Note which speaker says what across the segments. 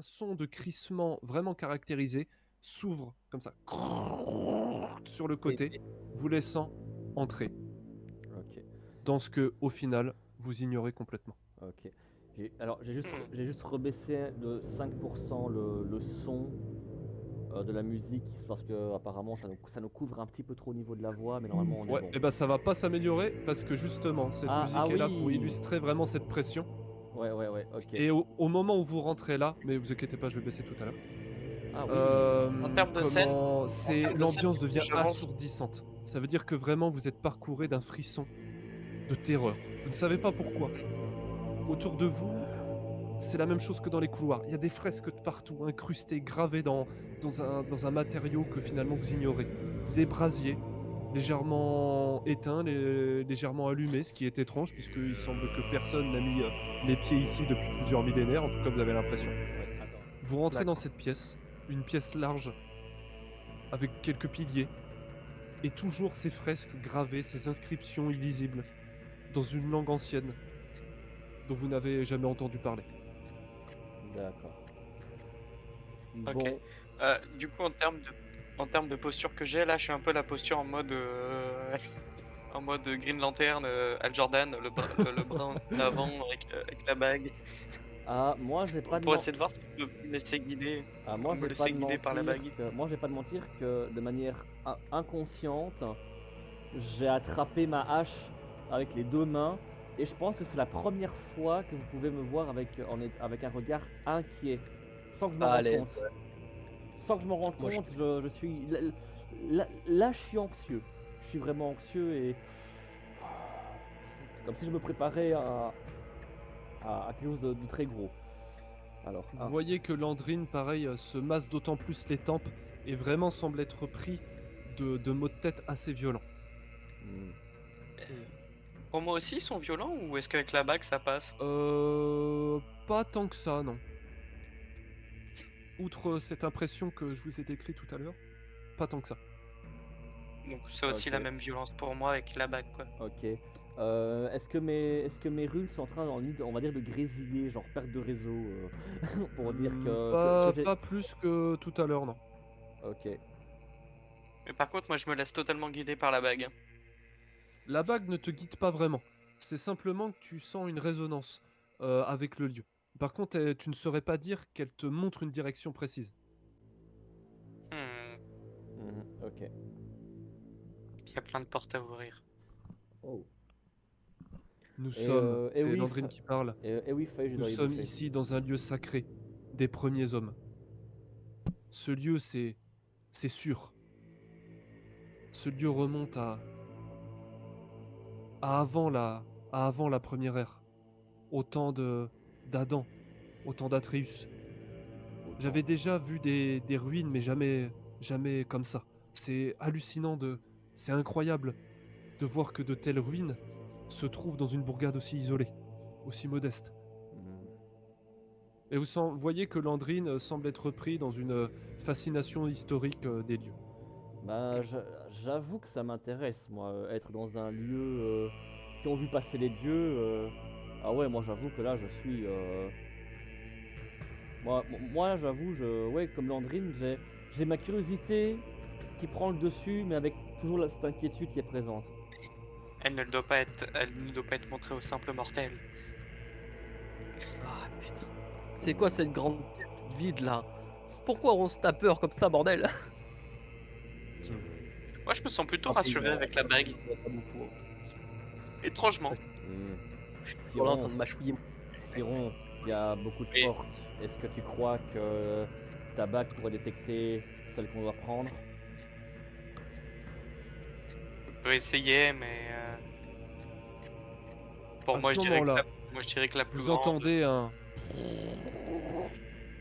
Speaker 1: un son de crissement vraiment caractérisé s'ouvre comme ça sur le
Speaker 2: Et
Speaker 1: côté, vous laissant entrer
Speaker 3: Ok,
Speaker 1: dans ce que, au final, vous ignorez complètement.
Speaker 3: ok. Alors,
Speaker 2: Hmm.
Speaker 3: j'ai juste rebaissé de 5% le son de la musique, parce que apparemment ça nous couvre un petit peu trop au niveau de la voix, mais normalement on est
Speaker 1: Ouais,
Speaker 3: bon.
Speaker 1: et ben ça va pas s'améliorer parce que justement, cette
Speaker 3: Ah
Speaker 1: musique est là pour
Speaker 3: oui.
Speaker 1: illustrer vraiment cette pression.
Speaker 3: Ouais, ok.
Speaker 1: Et au moment où vous rentrez là, mais vous inquiétez pas, je vais baisser tout à l'heure.
Speaker 3: Ah oui.
Speaker 1: Comment
Speaker 2: En
Speaker 1: c'est
Speaker 2: termes de scène,
Speaker 1: l'ambiance
Speaker 2: du coup,
Speaker 1: devient
Speaker 2: j'avance.
Speaker 1: assourdissante. Ça veut dire que vraiment vous êtes parcouru d'un frisson de terreur. Vous ne savez pas pourquoi. Autour de vous, c'est la même chose que dans les couloirs. Il y a des fresques de partout, incrustées, gravées dans un matériau que finalement vous ignorez. Des brasiers, légèrement éteints, légèrement allumés, ce qui est étrange puisqu'il semble que personne n'a mis les pieds ici depuis plusieurs millénaires, en tout cas vous avez l'impression.
Speaker 3: Ouais, attends.
Speaker 1: Vous rentrez dans
Speaker 2: D'accord.
Speaker 1: cette pièce, une pièce large, avec quelques piliers, et toujours ces fresques gravées, ces inscriptions illisibles, dans une langue ancienne, dont vous n'avez jamais entendu parler.
Speaker 3: D'accord.
Speaker 2: Ok.
Speaker 3: Bon.
Speaker 2: Du coup, en termes de posture que j'ai, là, je suis un peu la posture en mode, en mode Green Lantern, Al Jordan, le bras en avant avec la bague,
Speaker 3: Ah, moi je vais pas de
Speaker 2: pour
Speaker 3: men-
Speaker 2: essayer de voir si je peux me laisser guider,
Speaker 3: Ah, moi je
Speaker 2: me
Speaker 3: vais pas
Speaker 2: laisser
Speaker 3: de
Speaker 2: guider par la
Speaker 3: mentir
Speaker 2: bague.
Speaker 3: que moi je vais pas de mentir que de manière inconsciente, j'ai attrapé ma hache avec les deux mains et je pense que c'est la première fois que vous pouvez me voir avec un regard inquiet, sans que je m'en rende
Speaker 4: Allez,
Speaker 3: compte. Sans que je m'en rende
Speaker 4: moi je...
Speaker 3: compte, je suis là, je suis anxieux. Je suis vraiment anxieux et comme si je me préparais à quelque chose de très gros. Alors,
Speaker 1: Vous voyez que Landrine, pareil, se masse d'autant plus les tempes et vraiment semble être pris de maux de tête assez violents.
Speaker 3: hmm.
Speaker 2: Pour moi aussi, ils sont violents ou est-ce qu'avec la bague ça passe?
Speaker 1: Pas tant que ça, non. Outre cette impression que je vous ai décrite tout à l'heure, pas tant que ça.
Speaker 2: Donc c'est aussi
Speaker 3: Ok.
Speaker 2: la même violence pour moi avec la bague, quoi.
Speaker 3: Ok. Est-ce que mes runes sont en train, on va dire, de grésiller, genre perte de réseau, pour dire que j'ai...
Speaker 1: Pas plus que tout à l'heure, non.
Speaker 3: Ok.
Speaker 2: Mais par contre, moi je me laisse totalement guider par la bague.
Speaker 1: La bague ne te guide pas vraiment. C'est simplement que tu sens une résonance avec le lieu. Par contre, tu ne saurais pas dire qu'elle te montre une direction précise.
Speaker 2: Hmm.
Speaker 3: Ok.
Speaker 2: Il y a plein de portes à ouvrir.
Speaker 3: Oh.
Speaker 1: Nous
Speaker 3: Et,
Speaker 1: sommes,
Speaker 3: et
Speaker 1: c'est
Speaker 3: oui,
Speaker 1: Landrine qui parle,
Speaker 3: et oui, Faye, je
Speaker 1: nous
Speaker 3: dois y
Speaker 1: sommes
Speaker 3: bouger.
Speaker 1: ici dans un lieu sacré des premiers hommes. Ce lieu, c'est sûr. Ce lieu remonte à avant la, à avant la première ère. Au temps d'Adam, au temps d'Atreus. J'avais déjà vu des ruines, mais jamais comme ça. C'est hallucinant c'est incroyable de voir que de telles ruines se trouvent dans une bourgade aussi isolée, aussi modeste.
Speaker 3: Hmm.
Speaker 1: Et voyez que Landrine semble être pris dans une fascination historique des lieux.
Speaker 3: Bah, j'avoue que ça m'intéresse, moi, être dans un lieu qui ont vu passer les dieux. Ah ouais, moi j'avoue que là je suis. Moi j'avoue, ouais, comme Landrine, j'ai ma curiosité qui prend le dessus, mais avec toujours cette inquiétude qui est présente.
Speaker 2: Elle ne doit pas être montrée aux simples mortels.
Speaker 4: Ah putain. C'est quoi cette grande pièce toute vide là? Pourquoi on se tape peur comme ça, bordel?
Speaker 2: Moi, je me sens plutôt
Speaker 4: Après,
Speaker 2: rassuré avec la bague.
Speaker 4: ils ont pas beaucoup, hein.
Speaker 2: Étrangement.
Speaker 3: Hmm.
Speaker 4: Je suis toujours là en train
Speaker 3: Siron,
Speaker 4: de mâchouiller.
Speaker 3: Siron, il y a beaucoup de
Speaker 2: Et
Speaker 3: portes. Est-ce que tu crois que ta bague pourrait détecter celle qu'on doit prendre?
Speaker 2: je peux essayer, mais pour
Speaker 1: À
Speaker 2: moi,
Speaker 1: ce moment-là,
Speaker 2: je dirais que la plus
Speaker 1: vous
Speaker 2: grande.
Speaker 1: entendez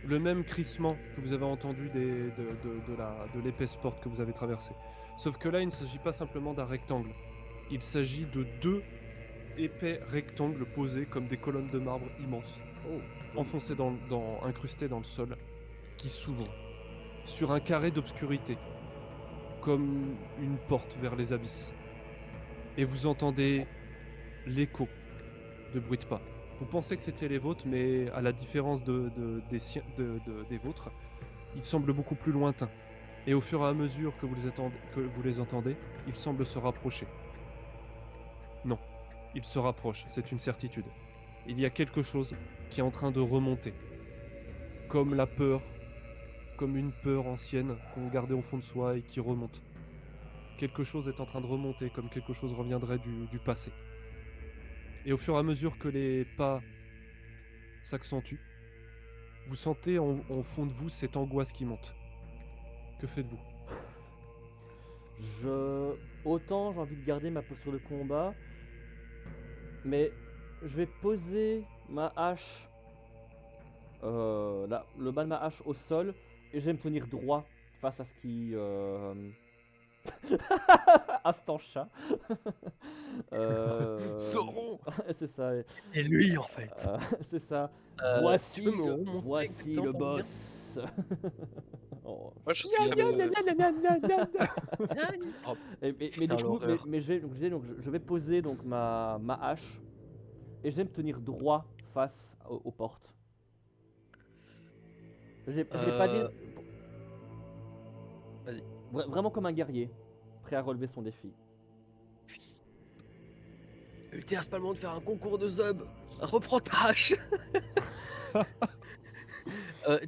Speaker 1: le même crissement que vous avez entendu de l'épaisse porte que vous avez traversée. Sauf que là, il ne s'agit pas simplement d'un rectangle. Il s'agit de deux épais rectangles posés comme des colonnes de marbre immenses,
Speaker 3: Oh,
Speaker 1: enfoncées incrustées dans le sol, qui s'ouvrent sur un carré d'obscurité, comme une porte vers les abysses. Et vous entendez l'écho de bruit de pas. Vous pensez que c'était les vôtres, mais à la différence des vôtres, ils semblent beaucoup plus lointains. Et au fur et à mesure que vous les entendez, ils semblent se rapprocher. Non, ils se rapprochent, c'est une certitude. Il y a quelque chose qui est en train de remonter. Comme la peur, comme une peur ancienne qu'on gardait au fond de soi et qui remonte. Quelque chose est en train de remonter, comme quelque chose reviendrait du passé. Et au fur et à mesure que les pas s'accentuent, vous sentez au fond de vous cette angoisse qui monte. Que faites-vous?
Speaker 3: Autant j'ai envie de garder ma posture de combat, mais je vais poser ma hache, le bas de ma hache au sol, et je vais me tenir droit face à ce qui... Instant chat.
Speaker 1: Sauron.
Speaker 3: C'est ça,
Speaker 4: Et lui, en fait.
Speaker 3: c'est ça.
Speaker 4: Tu peux me remontrer
Speaker 3: Voici
Speaker 4: exactement
Speaker 3: le
Speaker 4: combien
Speaker 3: boss. Oh.
Speaker 2: Moi, je sais que ça
Speaker 4: Oh,
Speaker 3: Mais
Speaker 4: putain,
Speaker 3: du coup,
Speaker 4: l'horreur.
Speaker 3: je vais poser donc ma hache et je vais me tenir droit face aux portes. J'ai pas dit.
Speaker 4: Vas-y.
Speaker 3: Vraiment comme un guerrier, prêt à relever son défi.
Speaker 4: Uther, c'est pas le moment de faire un concours de zub. Reprends ta hache.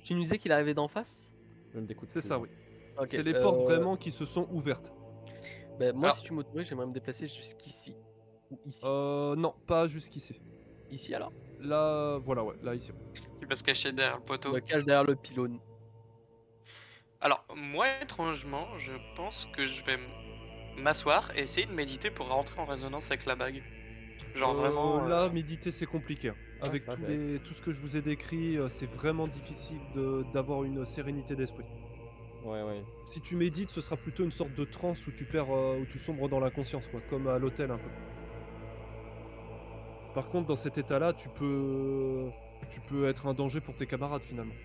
Speaker 4: Tu nous disais qu'il arrivait d'en face?
Speaker 3: Je ne t'écoute
Speaker 1: C'est
Speaker 3: plus.
Speaker 1: ça, oui.
Speaker 4: Ok,
Speaker 1: C'est les portes vraiment qui se sont ouvertes.
Speaker 4: Ben, moi,
Speaker 2: Alors-
Speaker 4: si tu m'autorises, j'aimerais me déplacer jusqu'ici. Ou ici.
Speaker 1: Non, pas jusqu'ici.
Speaker 4: Ici, alors.
Speaker 1: Là, voilà, ouais, là, ici.
Speaker 2: Tu vas se cacher derrière le
Speaker 4: Je
Speaker 2: poteau.
Speaker 4: me cache derrière le pylône.
Speaker 2: Alors, moi, étrangement, je pense que je vais m'asseoir et essayer de méditer pour rentrer en résonance avec la bague. Genre vraiment.
Speaker 1: Là, méditer, c'est compliqué. Hein. Avec
Speaker 3: pas bête.
Speaker 1: tout ce que je vous ai décrit, c'est vraiment difficile d'avoir une sérénité d'esprit.
Speaker 3: Ouais.
Speaker 1: Si tu médites, ce sera plutôt une sorte de transe où où tu sombres dans l'inconscience, quoi, comme à l'hôtel un peu. Par contre, dans cet état-là, tu peux être un danger pour tes camarades finalement.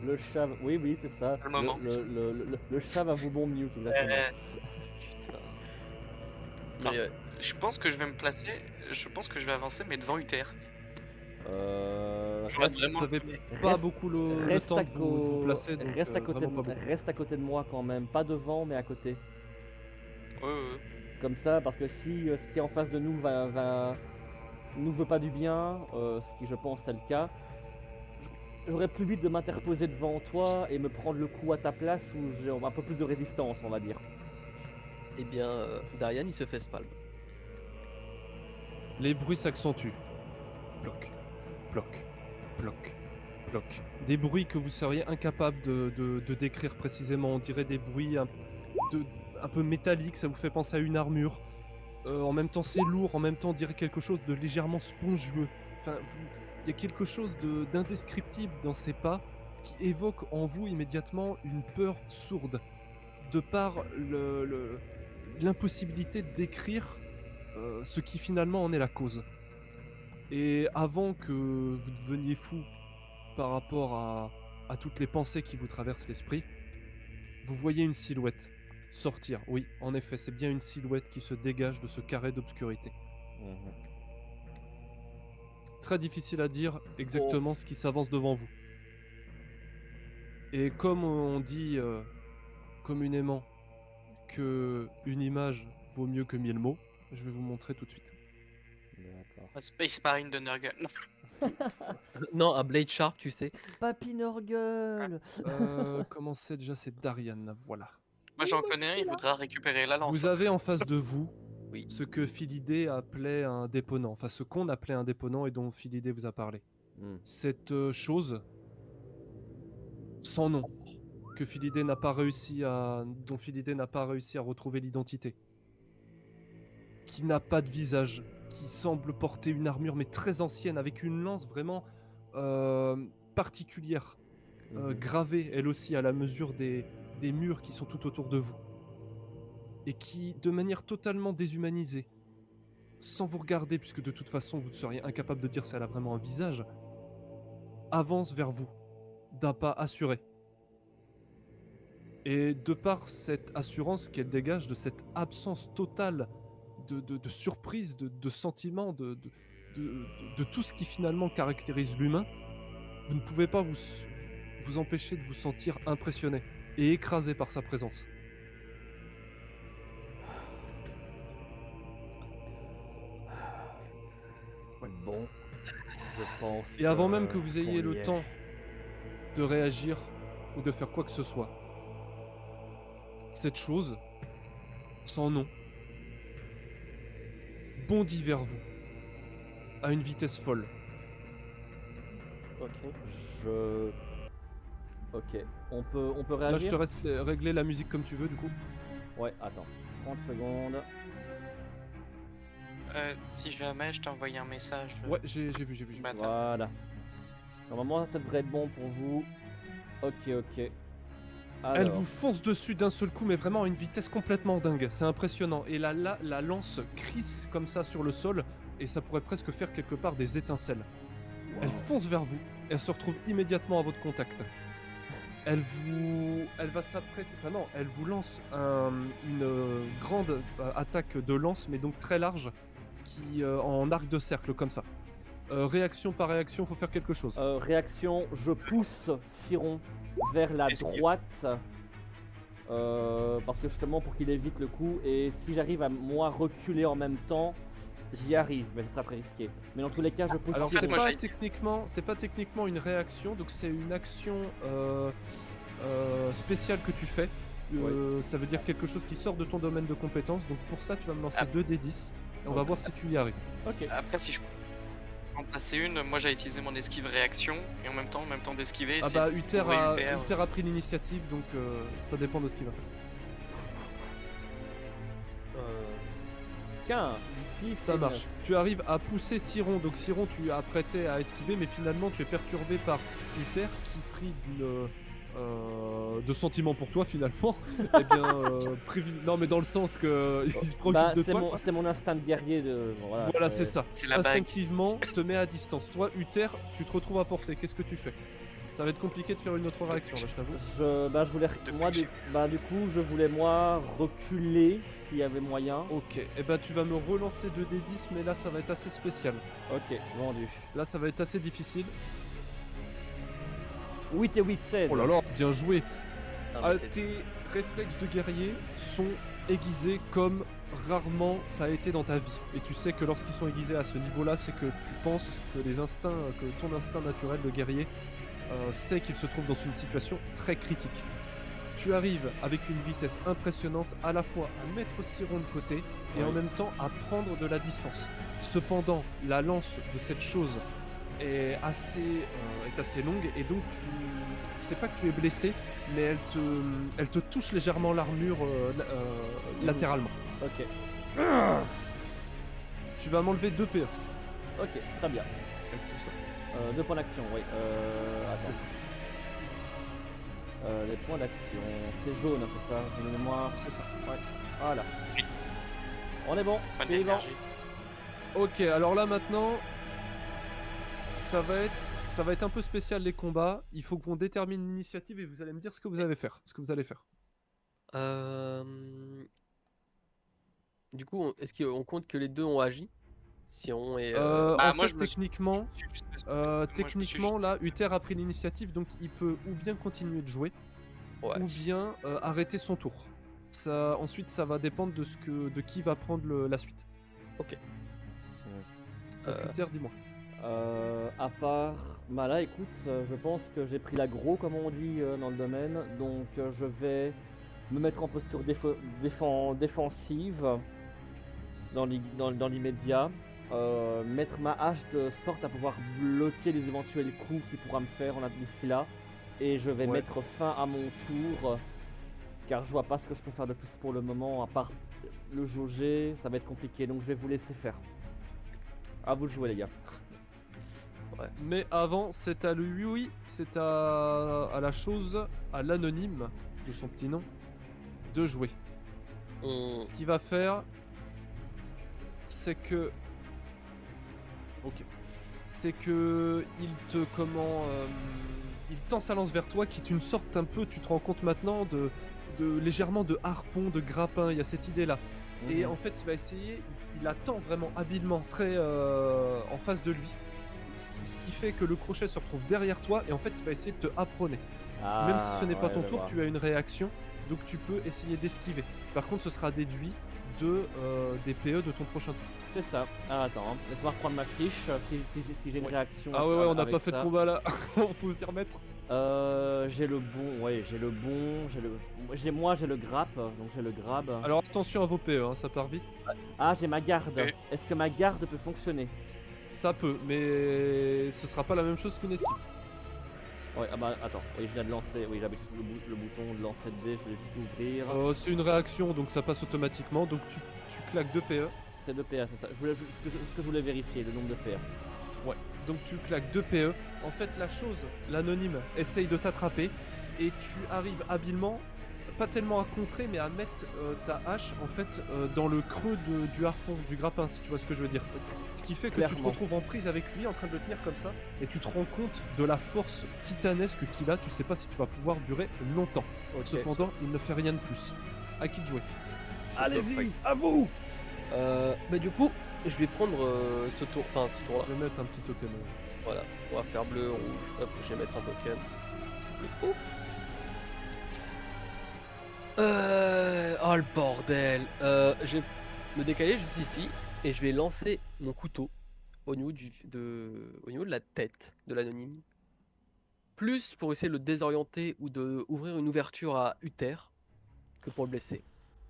Speaker 3: Le chat. Oui, c'est ça.
Speaker 2: Le moment.
Speaker 3: Le chat va vous bon mieux, exactement.
Speaker 4: Putain.
Speaker 2: Non.
Speaker 4: Mais
Speaker 2: Je pense que je vais me placer. Je pense que je vais avancer, mais devant Uther. Je
Speaker 3: Reste,
Speaker 2: vraiment.
Speaker 1: Vous avez pas
Speaker 3: reste-
Speaker 1: beaucoup le
Speaker 3: reste
Speaker 1: temps
Speaker 3: à
Speaker 1: de vous placer, donc
Speaker 3: reste à côté
Speaker 1: vraiment pas beaucoup.
Speaker 3: reste à côté de moi quand même, pas devant mais à côté.
Speaker 2: Ouais.
Speaker 3: Comme ça, parce que si ce qui est en face de nous nous veut pas du bien, ce qui je pense c'est le cas, j'aurais plus vite de m'interposer devant toi et me prendre le coup à ta place où j'ai un peu plus de résistance, on va dire.
Speaker 4: eh bien, Darian, il se fait spalm.
Speaker 1: Les bruits s'accentuent. Ploc, ploc, ploc, ploc. Des bruits que vous seriez incapable de décrire précisément. On dirait des bruits un peu métalliques, ça vous fait penser à une armure. En même temps, c'est lourd, en même temps, on dirait quelque chose de légèrement spongieux. Enfin, il y a quelque chose d'indescriptible dans ces pas qui évoque en vous immédiatement une peur sourde, de par l'impossibilité de décrire ce qui finalement en est la cause. Et avant que vous deveniez fou par rapport à toutes les pensées qui vous traversent l'esprit, vous voyez une silhouette sortir. Oui, en effet, c'est bien une silhouette qui se dégage de ce carré d'obscurité. Très difficile à dire exactement ce qui s'avance devant vous. Et comme on dit communément que une image vaut mieux que 1000 mots, je vais vous montrer tout de suite.
Speaker 3: D'accord.
Speaker 2: Space Marine de Nurgle. Non.
Speaker 4: Non, un Blade Sharp, tu sais.
Speaker 3: Papy Nurgle.
Speaker 1: Comment c'est déjà? C'est Darian, voilà.
Speaker 2: Moi, j'en connais un, il voudra récupérer la lance.
Speaker 1: Vous avez en face de vous
Speaker 4: Oui.
Speaker 1: ce que Philidé appelait un déponent, enfin ce qu'on appelait un déponent et dont Philidé vous a parlé. Cette chose sans nom que Philidé n'a pas réussi dont Philidé n'a pas réussi à retrouver l'identité, qui n'a pas de visage, qui semble porter une armure mais très ancienne avec une lance vraiment particulière, gravée elle aussi à la mesure des murs qui sont tout autour de vous, et qui, de manière totalement déshumanisée, sans vous regarder, puisque de toute façon vous seriez incapable de dire si elle a vraiment un visage, avance vers vous, d'un pas assuré. Et de par cette assurance qu'elle dégage, de cette absence totale de surprise, de sentiment, de tout ce qui finalement caractérise l'humain, vous ne pouvez pas vous empêcher de vous sentir impressionné et écrasé par sa présence.
Speaker 3: Bon, je pense.
Speaker 1: Et avant même que vous ayez
Speaker 3: qu'on y
Speaker 1: le
Speaker 3: est.
Speaker 1: temps de réagir ou de faire quoi que ce soit, cette chose, sans nom, bondit vers vous à une vitesse folle.
Speaker 4: Ok.
Speaker 3: Je. Ok, on peut
Speaker 1: Là, je
Speaker 3: réagir.
Speaker 1: te laisse régler la musique comme tu veux, du coup.
Speaker 3: Ouais, attends. 30 secondes.
Speaker 2: Si jamais je t'ai envoyé un message.
Speaker 1: Ouais, j'ai vu.
Speaker 2: Bah,
Speaker 3: Voilà. Normalement, ça devrait être bon pour vous. Ok.
Speaker 1: Elle
Speaker 3: Alors,
Speaker 1: vous fonce dessus d'un seul coup, mais vraiment à une vitesse complètement dingue. C'est impressionnant. Et la lance crisse comme ça sur le sol, et ça pourrait presque faire quelque part des étincelles. Elle fonce vers vous, elle se retrouve immédiatement à votre contact. Elle va s'apprêter, enfin non, elle vous lance une grande attaque de lance, mais donc très large, qui en arc de cercle comme ça. Réaction par réaction, faut faire quelque chose.
Speaker 3: réaction, je pousse Siron vers la
Speaker 2: Esquive.
Speaker 3: droite. Parce que justement pour qu'il évite le coup. Et si j'arrive à moi reculer en même temps, j'y arrive, mais ce sera très risqué. Mais dans tous les cas, je pousse
Speaker 1: Alors
Speaker 2: fait,
Speaker 1: c'est
Speaker 3: Siron.
Speaker 2: moi,
Speaker 1: pas
Speaker 2: j'ai-
Speaker 1: techniquement une réaction, donc c'est une action spéciale que tu fais. Ça veut dire quelque chose qui sort de ton domaine de compétence. Donc pour ça, tu vas me lancer
Speaker 2: Ah.
Speaker 1: 2d10 et on va
Speaker 3: Ok.
Speaker 1: voir si tu y arrives.
Speaker 3: Ok.
Speaker 2: Après, si je peux en passer une, moi j'ai utilisé mon esquive réaction et en même temps d'esquiver.
Speaker 1: Ah
Speaker 2: c'est
Speaker 1: bah
Speaker 2: de
Speaker 1: Uther
Speaker 2: trouver
Speaker 1: a,
Speaker 2: Uther.
Speaker 1: Uther a pris l'initiative, donc ça dépend de ce qu'il va faire.
Speaker 3: 15. Ici,
Speaker 1: Ça marche. Tu arrives à pousser Siron, donc Siron tu as apprêté à esquiver, mais finalement tu es perturbé par Uther qui pris de sentiments pour toi finalement. Eh bien, non mais dans le sens que il se préoccupe
Speaker 3: Bah,
Speaker 1: de
Speaker 3: c'est
Speaker 1: toi.
Speaker 3: mon instinct de guerrier de.
Speaker 1: Voilà, c'est ça.
Speaker 2: C'est la bague.
Speaker 1: Instinctivement, te met à distance. Toi, Uther, tu te retrouves à portée. Qu'est-ce que tu fais? Ça va être compliqué de faire une autre réaction, là, je t'avoue.
Speaker 3: Je voulais.
Speaker 2: Depuis
Speaker 3: Moi,
Speaker 2: que j'ai-
Speaker 3: du coup, je voulais moi reculer s'il y avait moyen.
Speaker 1: Ok, et bah tu vas me relancer 2d10, mais là ça va être assez spécial.
Speaker 3: Ok, vendu.
Speaker 1: Là ça va être assez difficile.
Speaker 3: 8 et 8, 16.
Speaker 1: Oh là là, bien joué.
Speaker 4: Ah, mais c'est-
Speaker 1: Tes réflexes de guerrier sont aiguisés comme rarement ça a été dans ta vie. Et tu sais que lorsqu'ils sont aiguisés à ce niveau-là, c'est que tu penses que que ton instinct naturel de guerrier sait qu'il se trouve dans une situation très critique. Tu arrives avec une vitesse impressionnante à la fois à mettre Siron de côté et en
Speaker 3: Oui.
Speaker 1: même temps à prendre de la distance. Cependant, la lance de cette chose est assez longue et donc c'est pas que tu es blessé, mais elle te touche légèrement l'armure latéralement.
Speaker 3: Ok,
Speaker 1: Tu vas m'enlever 2 PE
Speaker 3: ok, très bien.
Speaker 1: avec tout ça.
Speaker 3: 2 points d'action, oui. Attends.
Speaker 1: C'est ça.
Speaker 3: Les points d'action, c'est jaune, c'est ça, de mémoire.
Speaker 1: C'est ça.
Speaker 3: Voilà. On est bon,
Speaker 2: Pas
Speaker 3: suivant.
Speaker 2: d'énergie.
Speaker 1: Ok, alors là maintenant, ça va être un peu spécial les combats. Il faut qu'on détermine l'initiative et vous allez me dire ce que vous allez faire.
Speaker 4: Euh, Du coup, est-ce qu'on compte que les deux ont agi? Si on est.
Speaker 2: Bah,
Speaker 1: En
Speaker 2: moi,
Speaker 1: fait,
Speaker 2: je me suis-
Speaker 1: techniquement,
Speaker 2: je me suis
Speaker 1: techniquement, là, Uther a pris l'initiative, donc il peut ou bien continuer de jouer,
Speaker 4: Ouais.
Speaker 1: ou bien arrêter son tour. Ensuite, ça va dépendre de qui va prendre la suite.
Speaker 4: Ok.
Speaker 1: Donc,
Speaker 4: Euh,
Speaker 1: Uther, dis-moi.
Speaker 3: À part. Bah là, écoute, je pense que j'ai pris l'aggro, comme on dit dans le domaine. Donc, je vais me mettre en posture défensive dans l'immédiat. Mettre ma hache de sorte à pouvoir bloquer les éventuels coups qu'il pourra me faire d'ici là. Et je vais
Speaker 1: Ouais.
Speaker 3: mettre fin à mon tour. Car je vois pas ce que je peux faire de plus pour le moment. À part le jauger, ça va être compliqué. Donc, je vais vous laisser faire. À vous de jouer, les gars.
Speaker 1: Mais avant, c'est à lui, oui, c'est à la chose, à l'anonyme de son petit nom, de jouer.
Speaker 4: on-
Speaker 1: Ce qu'il va faire, c'est que... Ok. C'est que il tend sa lance vers toi, qui est une sorte un peu, tu te rends compte maintenant, de légèrement de harpon, de grappin, il y a cette idée-là. Et
Speaker 3: Mhm.
Speaker 1: en fait, il va essayer, il attend vraiment habilement, très en face de lui. Ce qui fait que le crochet se retrouve derrière toi et en fait, il va essayer de te haprôner. Même si ce
Speaker 3: Ah,
Speaker 1: n'est pas
Speaker 3: ouais,
Speaker 1: ton
Speaker 3: je
Speaker 1: tour,
Speaker 3: vois.
Speaker 1: tu as une réaction, donc tu peux essayer d'esquiver. Par contre, ce sera déduit de, des PE de ton prochain tour.
Speaker 3: C'est ça. Ah, attends, hein. Laisse-moi reprendre ma fiche. Si j'ai une
Speaker 1: Ouais.
Speaker 3: réaction
Speaker 1: Ah ouais, on n'a
Speaker 3: avec
Speaker 1: pas fait de
Speaker 3: ça.
Speaker 1: combat là, faut s'y remettre.
Speaker 3: J'ai le bon, ouais, j'ai le bon, j'ai le grappe, donc j'ai le grab.
Speaker 1: Alors attention à vos PE, hein, ça part vite.
Speaker 3: Ah, j'ai ma garde.
Speaker 2: Ok.
Speaker 3: Est-ce que ma garde peut fonctionner?
Speaker 1: Ça peut, mais ce sera pas la même chose qu'une esquive.
Speaker 3: Ouais, ah bah attends, oui, je viens de lancer, oui, j'avais juste le bouton de lancer de dés, je vais juste l'ouvrir.
Speaker 1: C'est une réaction, donc ça passe automatiquement, donc tu claques 2 PE.
Speaker 3: C'est 2 PA, c'est ça. Ce que je voulais vérifier, le nombre de PA.
Speaker 1: Ouais, donc tu claques 2 PE. En fait, la chose, l'anonyme essaye de t'attraper et tu arrives habilement, pas tellement à contrer, mais à mettre ta hache en fait dans le creux du harpon, du grappin, si tu vois ce que je veux dire. Ce qui fait que tu te
Speaker 3: Clairement.
Speaker 1: retrouves en prise avec lui, en train de le tenir comme ça, et tu te rends compte de la force titanesque qu'il a. Tu sais pas si tu vas pouvoir durer longtemps. Cependant, il ne fait rien de plus. À qui de jouer?
Speaker 3: Allez-y, à vous!
Speaker 4: Bah du coup, je vais prendre ce tour-là.
Speaker 1: Je vais mettre un petit token.
Speaker 4: Voilà, on va faire bleu, rouge. Hop, je vais mettre un token. Ouf. Oh le bordel. Je vais me décaler juste ici et je vais lancer mon couteau au niveau au niveau de la tête de l'anonyme. Plus pour essayer de le désorienter ou de ouvrir une ouverture à Uther que pour le blesser.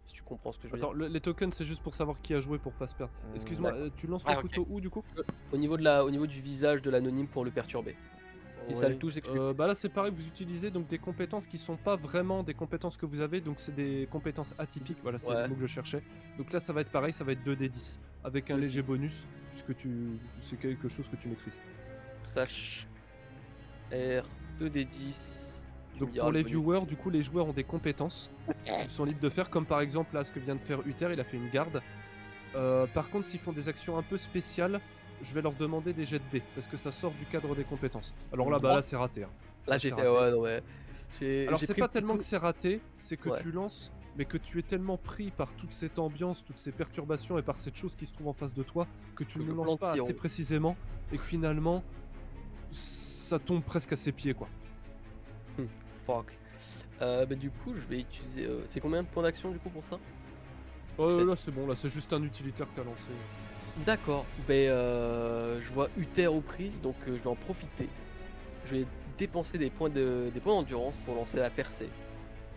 Speaker 4: Si tu comprends ce que je veux
Speaker 1: Attends,
Speaker 4: dire.
Speaker 1: les tokens, c'est juste pour savoir qui a joué pour pas se perdre. Excuse-moi,
Speaker 4: d'accord.
Speaker 1: tu lances
Speaker 2: Ah,
Speaker 1: ton
Speaker 2: ok.
Speaker 1: couteau où du coup?
Speaker 4: Au niveau du visage de l'anonyme pour le perturber. Si ça le touche, c'est que je lui-
Speaker 1: Bah là c'est pareil, vous utilisez donc des compétences qui sont pas vraiment des compétences que vous avez, donc c'est des compétences atypiques, voilà c'est
Speaker 4: Ouais.
Speaker 1: le mot que je cherchais. Donc là ça va être pareil, ça va être 2d10, avec un
Speaker 4: 2d10.
Speaker 1: léger bonus, puisque c'est quelque chose que tu maîtrises.
Speaker 4: slash R 2d10. Tu me
Speaker 1: Donc
Speaker 4: diras
Speaker 1: pour
Speaker 4: le
Speaker 1: les
Speaker 4: bonus.
Speaker 1: viewers, du coup les joueurs ont des compétences qu'ils sont libres de faire, comme par exemple là ce que vient de faire Uther, il a fait une garde. Par contre s'ils font des actions un peu spéciales, je vais leur demander des jets de dés, parce que ça sort du cadre des compétences. Alors là, bah là c'est raté. Hein.
Speaker 4: Là
Speaker 1: Là,
Speaker 4: j'ai
Speaker 1: c'est
Speaker 4: fait
Speaker 1: raté.
Speaker 4: ouais non ouais.
Speaker 1: Alors
Speaker 4: J'ai
Speaker 1: c'est
Speaker 4: pris
Speaker 1: pas
Speaker 4: le
Speaker 1: tellement que
Speaker 4: couteau.
Speaker 1: c'est raté, c'est que
Speaker 4: Ouais.
Speaker 1: tu lances, mais que tu es tellement pris par toute cette ambiance, toutes ces perturbations et par cette chose qui se trouve en face de toi, que tu
Speaker 4: Que
Speaker 1: ne
Speaker 4: je
Speaker 1: lances pas
Speaker 4: plante
Speaker 1: assez
Speaker 4: qui-
Speaker 1: précisément et que finalement ça tombe presque à ses pieds quoi.
Speaker 4: Fuck. Bah du coup je vais utiliser. C'est combien de points d'action du coup pour ça? Sept.
Speaker 1: Là c'est bon, là c'est juste un utilitaire que t'as lancé.
Speaker 4: D'accord. Je vois Uther aux prises donc je vais en profiter. Je vais dépenser des points d'endurance pour lancer la percée.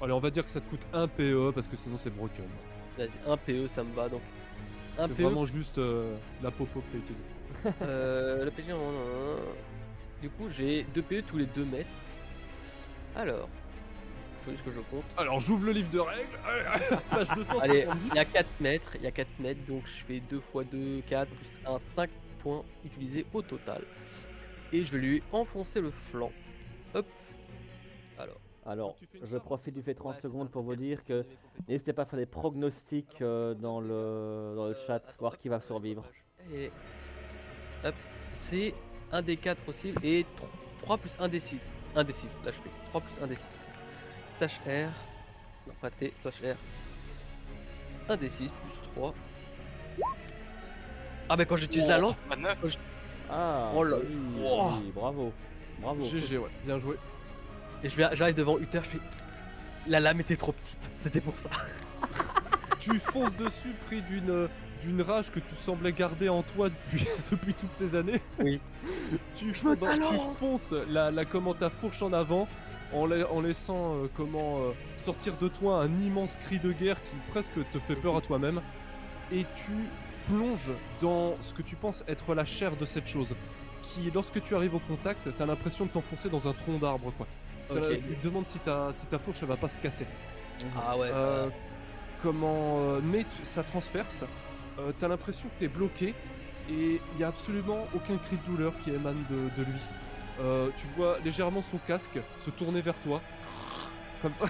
Speaker 1: Allez, on va dire que ça te coûte 1 PE parce que sinon c'est broken.
Speaker 4: Vas-y, 1 PE ça me va donc. 1
Speaker 1: C'est
Speaker 4: PE.
Speaker 1: vraiment juste la popo que t'as utilisée.
Speaker 4: Le PG, du coup, j'ai 2 PE tous les 2 mètres. Alors, faut juste que je le compte.
Speaker 1: Alors j'ouvre le livre de règles, page 270.
Speaker 4: Allez, il y a 4 mètres, donc je fais 2 x 2, 4 plus 1, 5 points utilisés au total. Et je vais lui enfoncer le flanc. Hop. Alors,
Speaker 3: Alors, je profite du fait 30
Speaker 4: ouais, c'est
Speaker 3: secondes
Speaker 4: ça,
Speaker 3: pour
Speaker 4: c'est
Speaker 3: vous
Speaker 4: percé,
Speaker 3: dire
Speaker 4: c'est
Speaker 3: que
Speaker 4: une de mes compétences.
Speaker 3: n'hésitez pas à faire des pronostics dans le chat, voir qui va survivre.
Speaker 4: Et hop, c'est 1 des 4 aussi et 3 plus 1 des 6. 1 des 6, là je fais 3 plus 1 des 6. Slash R. Non, pas T, slash R. 1 des 6 plus 3. Ah, mais quand j'utilise la lance,
Speaker 2: Pas de neuf.
Speaker 3: Ah,
Speaker 4: Oh là.
Speaker 3: oui,
Speaker 1: Oh.
Speaker 3: oui, bravo. Bravo.
Speaker 1: GG, ouais, bien joué.
Speaker 4: et j'arrive devant Uther, je fais. La lame était trop petite, c'était pour ça.
Speaker 1: Tu fonces dessus pris d'une rage que tu semblais garder en toi depuis, depuis toutes ces années.
Speaker 4: Oui.
Speaker 1: tu,
Speaker 4: Je me
Speaker 1: tu
Speaker 4: balance.
Speaker 1: fonces comment ta fourche en avant en laissant sortir de toi un immense cri de guerre qui presque te fait peur à toi-même. Et tu plonges dans ce que tu penses être la chair de cette chose. Qui, lorsque tu arrives au contact, t'as l'impression de t'enfoncer dans un tronc d'arbre, quoi.
Speaker 4: Ok.
Speaker 1: Tu te demandes si ta fourche elle va pas se casser.
Speaker 4: Ah ouais,
Speaker 1: Euh, mais ça transperce. T'as l'impression que t'es bloqué et il y a absolument aucun cri de douleur qui émane de lui. Tu vois légèrement son casque se tourner vers toi, comme ça,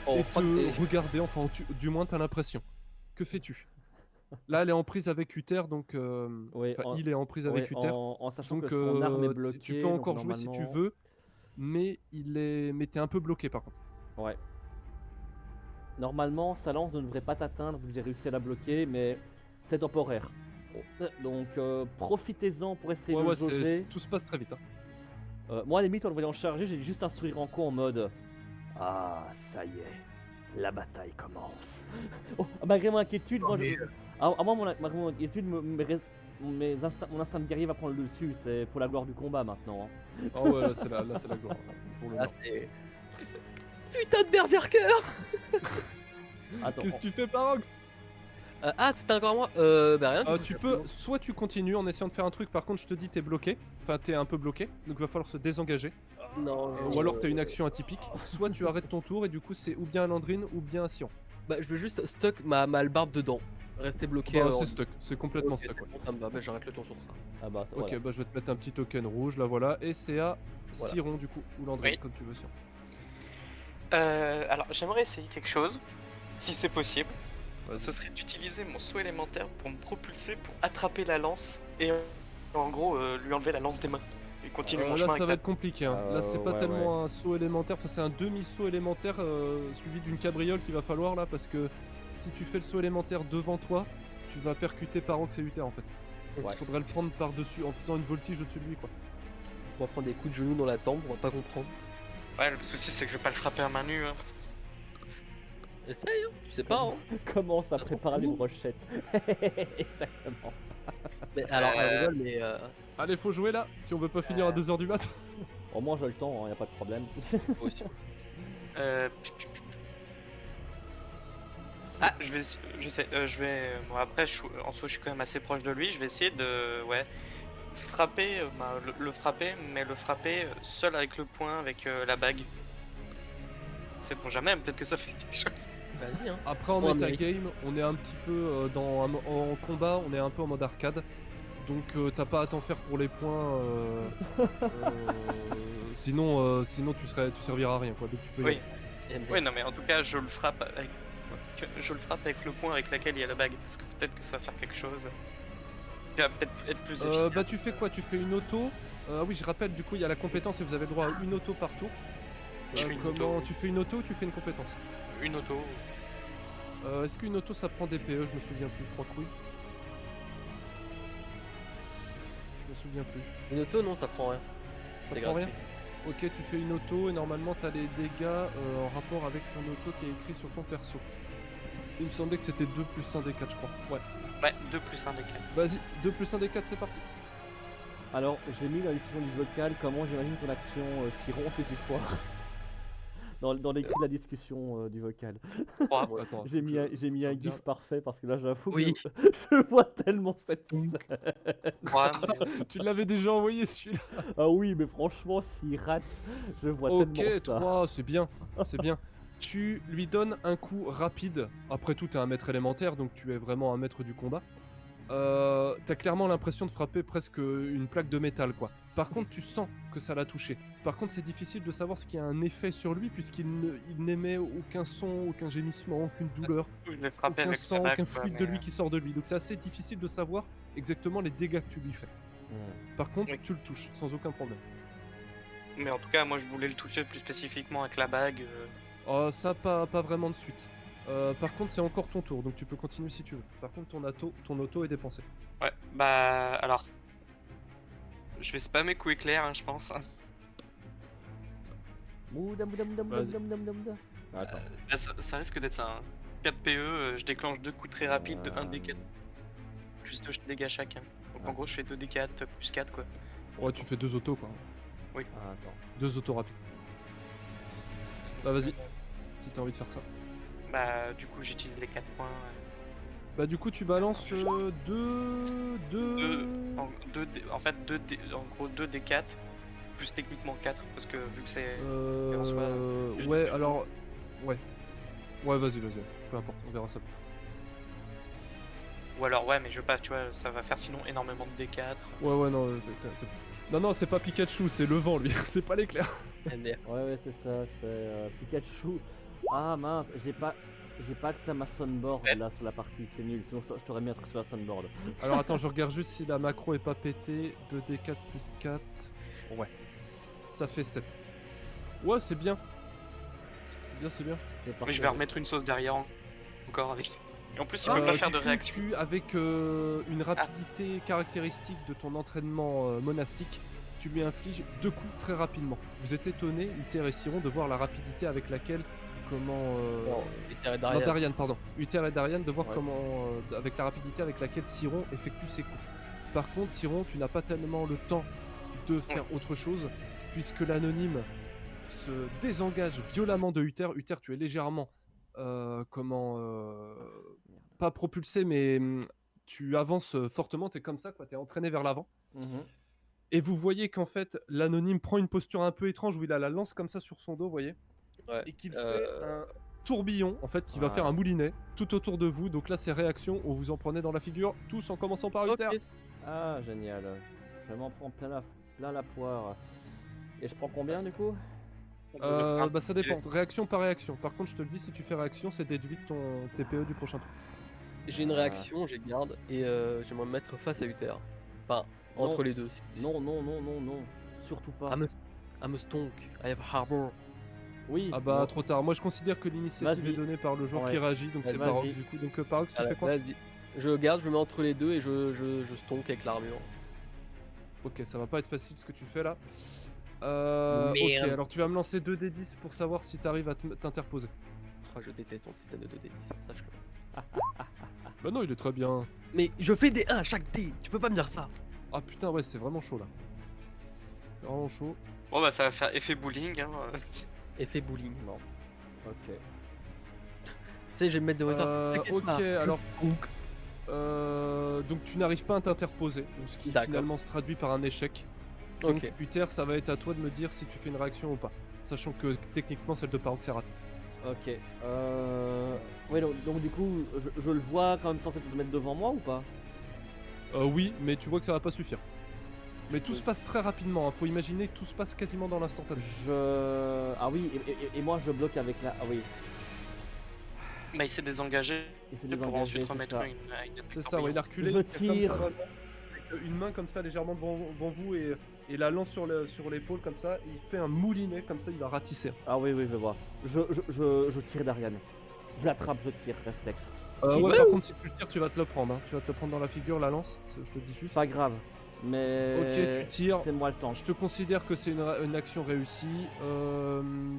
Speaker 4: oh,
Speaker 1: et
Speaker 4: fuck,
Speaker 1: te regarder. Enfin, du moins t'as l'impression. Que fais-tu? Là, elle est en prise avec Uther, donc
Speaker 3: Oui,
Speaker 1: enfin,
Speaker 3: en-
Speaker 1: il est en prise
Speaker 3: Oui,
Speaker 1: avec Uther.
Speaker 3: en sachant
Speaker 1: Donc
Speaker 3: que son arme est
Speaker 1: tu
Speaker 3: bloquée.
Speaker 1: peux
Speaker 3: donc
Speaker 1: encore jouer si tu
Speaker 3: normalement-
Speaker 1: veux, mais t'es un peu bloqué par contre.
Speaker 3: Ouais. Normalement, sa lance ne devrait pas t'atteindre vu que j'ai réussi à la bloquer, mais c'est temporaire. Donc profitez-en pour essayer
Speaker 1: Ouais,
Speaker 3: de
Speaker 1: ouais,
Speaker 3: le jauger.
Speaker 1: tout se passe très vite. Hein.
Speaker 3: Moi, à la limite, en le voyant charger, j'ai juste un sourire en coin en mode ah, ça y est, la bataille commence. Oh, malgré mon inquiétude, moi, malgré mon inquiétude, mon instinct de guerrier va prendre le dessus. C'est pour la gloire du combat maintenant. Hein.
Speaker 1: Oh ouais, là c'est la gloire. C'est pour le
Speaker 4: Ah,
Speaker 1: nord.
Speaker 4: c'est. Putain de berserker.
Speaker 3: Attends,
Speaker 1: Qu'est-ce que tu fais, Parox?
Speaker 4: Ah, c'était encore moi. Bah rien. du coup,
Speaker 1: Tu peux, soit tu continues en essayant de faire un truc, par contre je te dis t'es bloqué, enfin t'es un peu bloqué, donc va falloir se désengager.
Speaker 4: Non.
Speaker 1: Ou alors t'as une action atypique, soit tu arrêtes ton tour et du coup c'est ou bien Alandrine ou bien Sion.
Speaker 4: Bah, je veux juste stock ma hallebarde dedans. Rester bloqué.
Speaker 1: Bah, c'est stuck, c'est complètement
Speaker 4: Ok,
Speaker 1: stuck.
Speaker 4: c'est
Speaker 1: Ouais.
Speaker 4: bon, ça me va. Bah, j'arrête le tour sur ça.
Speaker 3: ah bah,
Speaker 1: Ok,
Speaker 3: voilà.
Speaker 1: bah je vais te mettre un petit token rouge, là voilà, et c'est à
Speaker 4: Voilà.
Speaker 1: Siron du coup, ou Landrine,
Speaker 2: Oui.
Speaker 1: comme tu veux Sion.
Speaker 2: Alors, j'aimerais essayer quelque chose, si c'est possible.
Speaker 1: Vas-y.
Speaker 2: Ce serait d'utiliser mon saut élémentaire pour me propulser, pour attraper la lance et en gros lui enlever la lance des mains. Et continuer mon
Speaker 1: Là
Speaker 2: chemin
Speaker 1: ça
Speaker 2: avec
Speaker 1: va être compliqué, hein. Là c'est pas
Speaker 3: ouais,
Speaker 1: tellement un saut élémentaire, enfin c'est un demi-saut élémentaire suivi d'une cabriole qu'il va falloir là, parce que si tu fais le saut élémentaire devant toi, tu vas percuter Parox et Uther en fait.
Speaker 3: Ouais.
Speaker 1: Il faudrait le prendre par-dessus en faisant une voltige au-dessus de lui quoi.
Speaker 4: On va prendre des coups de genoux dans la tempe, on va pas comprendre.
Speaker 2: Ouais, le souci c'est que je vais pas le frapper à main nue. Hein.
Speaker 4: Essaye, hein. Tu sais pas, hein.
Speaker 3: Commence à
Speaker 4: Ça se
Speaker 3: préparer les
Speaker 4: trouve.
Speaker 3: brochettes. Exactement.
Speaker 4: Mais alors, elle rigole, mais.
Speaker 1: Allez, faut jouer là, si on veut pas finir à 2h du mat.
Speaker 3: Au moins, j'ai le temps, y a pas de problème.
Speaker 4: moi aussi.
Speaker 2: Ah, je sais, je vais. Bon, après, en soi, je suis quand même assez proche de lui. Je vais essayer de, frapper, le frapper, mais le frapper seul avec le poing, avec la bague. C'est bon jamais, peut-être que ça fait quelque chose.
Speaker 4: Vas-y, hein.
Speaker 1: Après en
Speaker 4: Ouais,
Speaker 1: metagame, on est un petit peu en combat, on est un peu en mode arcade. Donc t'as pas à t'en faire pour les points. Sinon tu serviras à rien quoi. Donc tu peux y
Speaker 2: Oui.
Speaker 1: aller.
Speaker 2: Oui, non, mais en tout cas, je le frappe avec le poing avec laquelle il y a la bague, parce que peut-être que ça va faire quelque chose. Qui va peut-être être plus efficace.
Speaker 1: Bah tu fais quoi? Tu fais une auto. Oui, je rappelle, du coup il y a la compétence et vous avez le droit à une auto par tour.
Speaker 2: Je fais une
Speaker 1: Comment
Speaker 2: auto.
Speaker 1: tu fais une auto ou tu fais une compétence?
Speaker 2: Une auto.
Speaker 1: Est-ce qu'une auto ça prend des PE? Je me souviens plus, je crois que oui. Je me souviens plus.
Speaker 4: Une auto, non, ça prend rien.
Speaker 1: Ça
Speaker 4: C'est
Speaker 1: prend
Speaker 4: gratuit.
Speaker 1: rien? Ok, tu fais une auto et normalement t'as les dégâts en rapport avec ton auto qui est écrit sur ton perso. Il me semblait que c'était 2 plus 1 des 4 je crois. Ouais.
Speaker 2: Ouais, 2 plus 1 des 4.
Speaker 1: Vas-y, 2 plus 1 des 4 c'est parti.
Speaker 3: Alors, j'ai mis dans la discussion du vocal comment j'imagine ton action, Siron, si tu foires. Dans l'écrit de la discussion du vocal.
Speaker 2: 3.
Speaker 1: Attends,
Speaker 3: J'ai mis, j'ai mis
Speaker 1: je
Speaker 3: un
Speaker 1: regarde.
Speaker 3: gif parfait parce que là, j'avoue
Speaker 4: Oui.
Speaker 3: que je vois tellement cette scène.
Speaker 2: 3.
Speaker 1: Tu l'avais déjà envoyé celui-là.
Speaker 3: Ah oui, mais franchement, s'il rate, je vois
Speaker 1: Ok,
Speaker 3: tellement ça.
Speaker 1: 3, c'est bien. C'est bien. Tu lui donnes un coup rapide. Après tout, t'es un maître élémentaire, donc tu es vraiment un maître du combat. T'as clairement l'impression de frapper presque une plaque de métal, quoi. Par contre, tu sens que ça l'a touché. Par contre, c'est difficile de savoir ce qui a un effet sur lui, puisqu'il n'émet aucun son, aucun gémissement, aucune douleur,
Speaker 2: Je l'ai frappé
Speaker 1: aucun
Speaker 2: avec
Speaker 1: sang,
Speaker 2: la bague,
Speaker 1: aucun
Speaker 2: quoi,
Speaker 1: fluide de
Speaker 2: mais,
Speaker 1: lui qui sort de lui. Donc c'est assez difficile de savoir exactement les dégâts que tu lui fais. Par contre,
Speaker 2: Oui.
Speaker 1: tu le touches, sans aucun problème.
Speaker 2: mais en tout cas, moi je voulais le toucher plus spécifiquement avec la bague.
Speaker 1: Ça, pas vraiment de suite. Par contre, c'est encore ton tour, donc tu peux continuer si tu veux. Par contre, ton auto est dépensé.
Speaker 2: Ouais, bah alors. Je vais spammer coup éclair, hein, je pense.
Speaker 3: Mouda, mouda, mouda, mouda,
Speaker 1: Vas-y.
Speaker 3: mouda, mouda, mouda. Attends.
Speaker 2: Là, ça risque d'être ça. Hein. 4 PE, je déclenche 2 coups très rapides de 1 D4. Plus 2 dégâts chacun. Donc en gros, je fais 2 D4 plus 4 quoi.
Speaker 1: Ouais, tu fais 2 autos, quoi.
Speaker 3: Ah, attends.
Speaker 1: 2 autos rapides. Bah vas-y, si t'as envie de faire ça.
Speaker 2: Bah, du coup, j'utilise les 4 points.
Speaker 1: Bah du coup, tu balances 2...
Speaker 2: En fait, en gros 2 D4 plus techniquement 4 parce que vu que c'est. en soi, juste
Speaker 1: Ouais,
Speaker 2: deux.
Speaker 1: alors... Ouais. Ouais, vas-y, peu importe, on verra ça plus tard.
Speaker 2: Ou alors, ouais, mais je veux pas, tu vois, ça va faire sinon énormément de D4.
Speaker 1: Ouais, non, non, c'est pas Pikachu, c'est le vent, lui, c'est pas l'éclair.
Speaker 4: MDR.
Speaker 3: Ouais, c'est ça, c'est Pikachu. Ah mince, j'ai pas accès à ma sunboard
Speaker 2: Ouais.
Speaker 3: là sur la partie, c'est nul, sinon je t'aurais mis un truc sur la sunboard.
Speaker 1: Alors attends, je regarde juste si la macro est pas pétée. 2d4 plus 4. Ouais. Ça fait 7. Ouais, c'est bien. C'est bien, c'est bien.
Speaker 3: C'est
Speaker 2: Oui,
Speaker 3: parfait.
Speaker 2: je vais remettre une sauce derrière encore avec. Et en plus, il peut pas faire
Speaker 1: Du
Speaker 2: de
Speaker 1: coup,
Speaker 2: réaction.
Speaker 1: avec une rapidité caractéristique de ton entraînement monastique, tu lui infliges 2 coups très rapidement. Vous êtes étonné, Uther et Siron, de voir la rapidité avec laquelle
Speaker 4: Non, Uther et
Speaker 1: Non,
Speaker 4: Darian.
Speaker 1: Darian, pardon. Uther et Darian, de voir
Speaker 3: Ouais.
Speaker 1: comment, avec la rapidité avec laquelle Siron effectue ses coups. Par contre, Siron, tu n'as pas tellement le temps de faire autre chose, puisque l'anonyme se désengage violemment de Uther. Uther, tu es légèrement, pas propulsé, mais tu avances fortement, tu es comme ça, quoi, tu es entraîné vers l'avant.
Speaker 3: Mhm.
Speaker 1: Et vous voyez qu'en fait, l'anonyme prend une posture un peu étrange où il a la lance comme ça sur son dos, vous voyez,
Speaker 4: Ouais.
Speaker 1: et qu'il fait un tourbillon, en fait, qui va
Speaker 3: Voilà.
Speaker 1: faire un moulinet tout autour de vous. Donc là, c'est réaction, on vous en prenez dans la figure, tous en commençant par
Speaker 4: Ok,
Speaker 1: Uther.
Speaker 3: Ah, génial. Je m'en prends plein la poire. Et je prends combien du coup?
Speaker 1: Bah ça dépend, réaction par réaction. Par contre, je te le dis, si tu fais réaction, c'est déduit de ton TPE du prochain tour.
Speaker 4: j'ai une réaction, j'ai garde et j'aimerais me mettre face à Uther. Enfin, entre
Speaker 3: Non.
Speaker 4: les deux. Si possible.
Speaker 3: Non. Surtout pas.
Speaker 4: I'm a stonk, I have a harbor.
Speaker 3: Oui.
Speaker 1: Ah bah
Speaker 3: non.
Speaker 1: trop tard. Moi, je considère que l'initiative
Speaker 3: Vas-y.
Speaker 1: est donnée par le joueur
Speaker 3: Ouais.
Speaker 1: qui réagit, donc c'est
Speaker 3: Vas-y.
Speaker 1: Parox du coup. Donc Parox, tu
Speaker 4: Voilà,
Speaker 1: fais quoi?
Speaker 4: vas-y. Je garde, je me mets entre les deux et je stonk avec l'armure.
Speaker 1: Ok, ça va pas être facile ce que tu fais là. Ok,
Speaker 4: Merde.
Speaker 1: alors tu vas me lancer 2d10 pour savoir si t'arrives à t'interposer.
Speaker 4: Oh, je déteste ton système de 2D10, sache-le.
Speaker 1: Bah non, il est très bien.
Speaker 4: Mais je fais des 1 à chaque dé, tu peux pas me dire ça.
Speaker 1: Ah putain, ouais, c'est vraiment chaud là. C'est vraiment chaud.
Speaker 2: Bon, bah, ça va faire effet bowling. Hein.
Speaker 4: Effet bowling.
Speaker 3: Bon. Ok.
Speaker 4: Tu sais, je vais me mettre de hauteur. T'inquiète
Speaker 1: Ok,
Speaker 4: pas.
Speaker 1: alors. Donc tu n'arrives pas à t'interposer, donc ce qui
Speaker 4: D'accord.
Speaker 1: finalement se traduit par un échec. Donc
Speaker 4: Ok.
Speaker 1: Uther, ça va être à toi de me dire si tu fais une réaction ou pas. Sachant que techniquement celle de Parox est ratée.
Speaker 3: Ok. Ouais, donc du coup, je le vois quand même tenter de se mettre devant moi ou pas?
Speaker 1: Oui, mais tu vois que ça va pas suffire. Mais tout se passe très rapidement, hein. Faut imaginer que tout se passe quasiment dans l'instantané.
Speaker 3: Ah oui, et moi je bloque avec la. Ah oui,
Speaker 2: Bah, il s'est désengagé
Speaker 3: il s'est
Speaker 2: pour
Speaker 3: désengagé,
Speaker 2: ensuite
Speaker 3: c'est
Speaker 2: remettre
Speaker 3: ça.
Speaker 2: une
Speaker 1: C'est ça, ouais, il a reculé.
Speaker 3: Je
Speaker 1: il fait comme
Speaker 3: tire.
Speaker 1: ça, vraiment, avec une main comme ça légèrement devant vous et la lance sur l'épaule comme ça. Il fait un moulinet comme ça, il va ratisser.
Speaker 3: Ah oui, je vois. Je tire d'Ariane. Je l'attrape, je tire, réflexe.
Speaker 1: Ouais, par contre, si tu le tires, tu vas te le prendre. Hein. Tu vas te le prendre dans la figure, la lance. Je te dis juste.
Speaker 3: Pas grave. Mais.
Speaker 1: Ok, tu tires.
Speaker 3: C'est moi le temps.
Speaker 1: Je te considère que c'est une action réussie.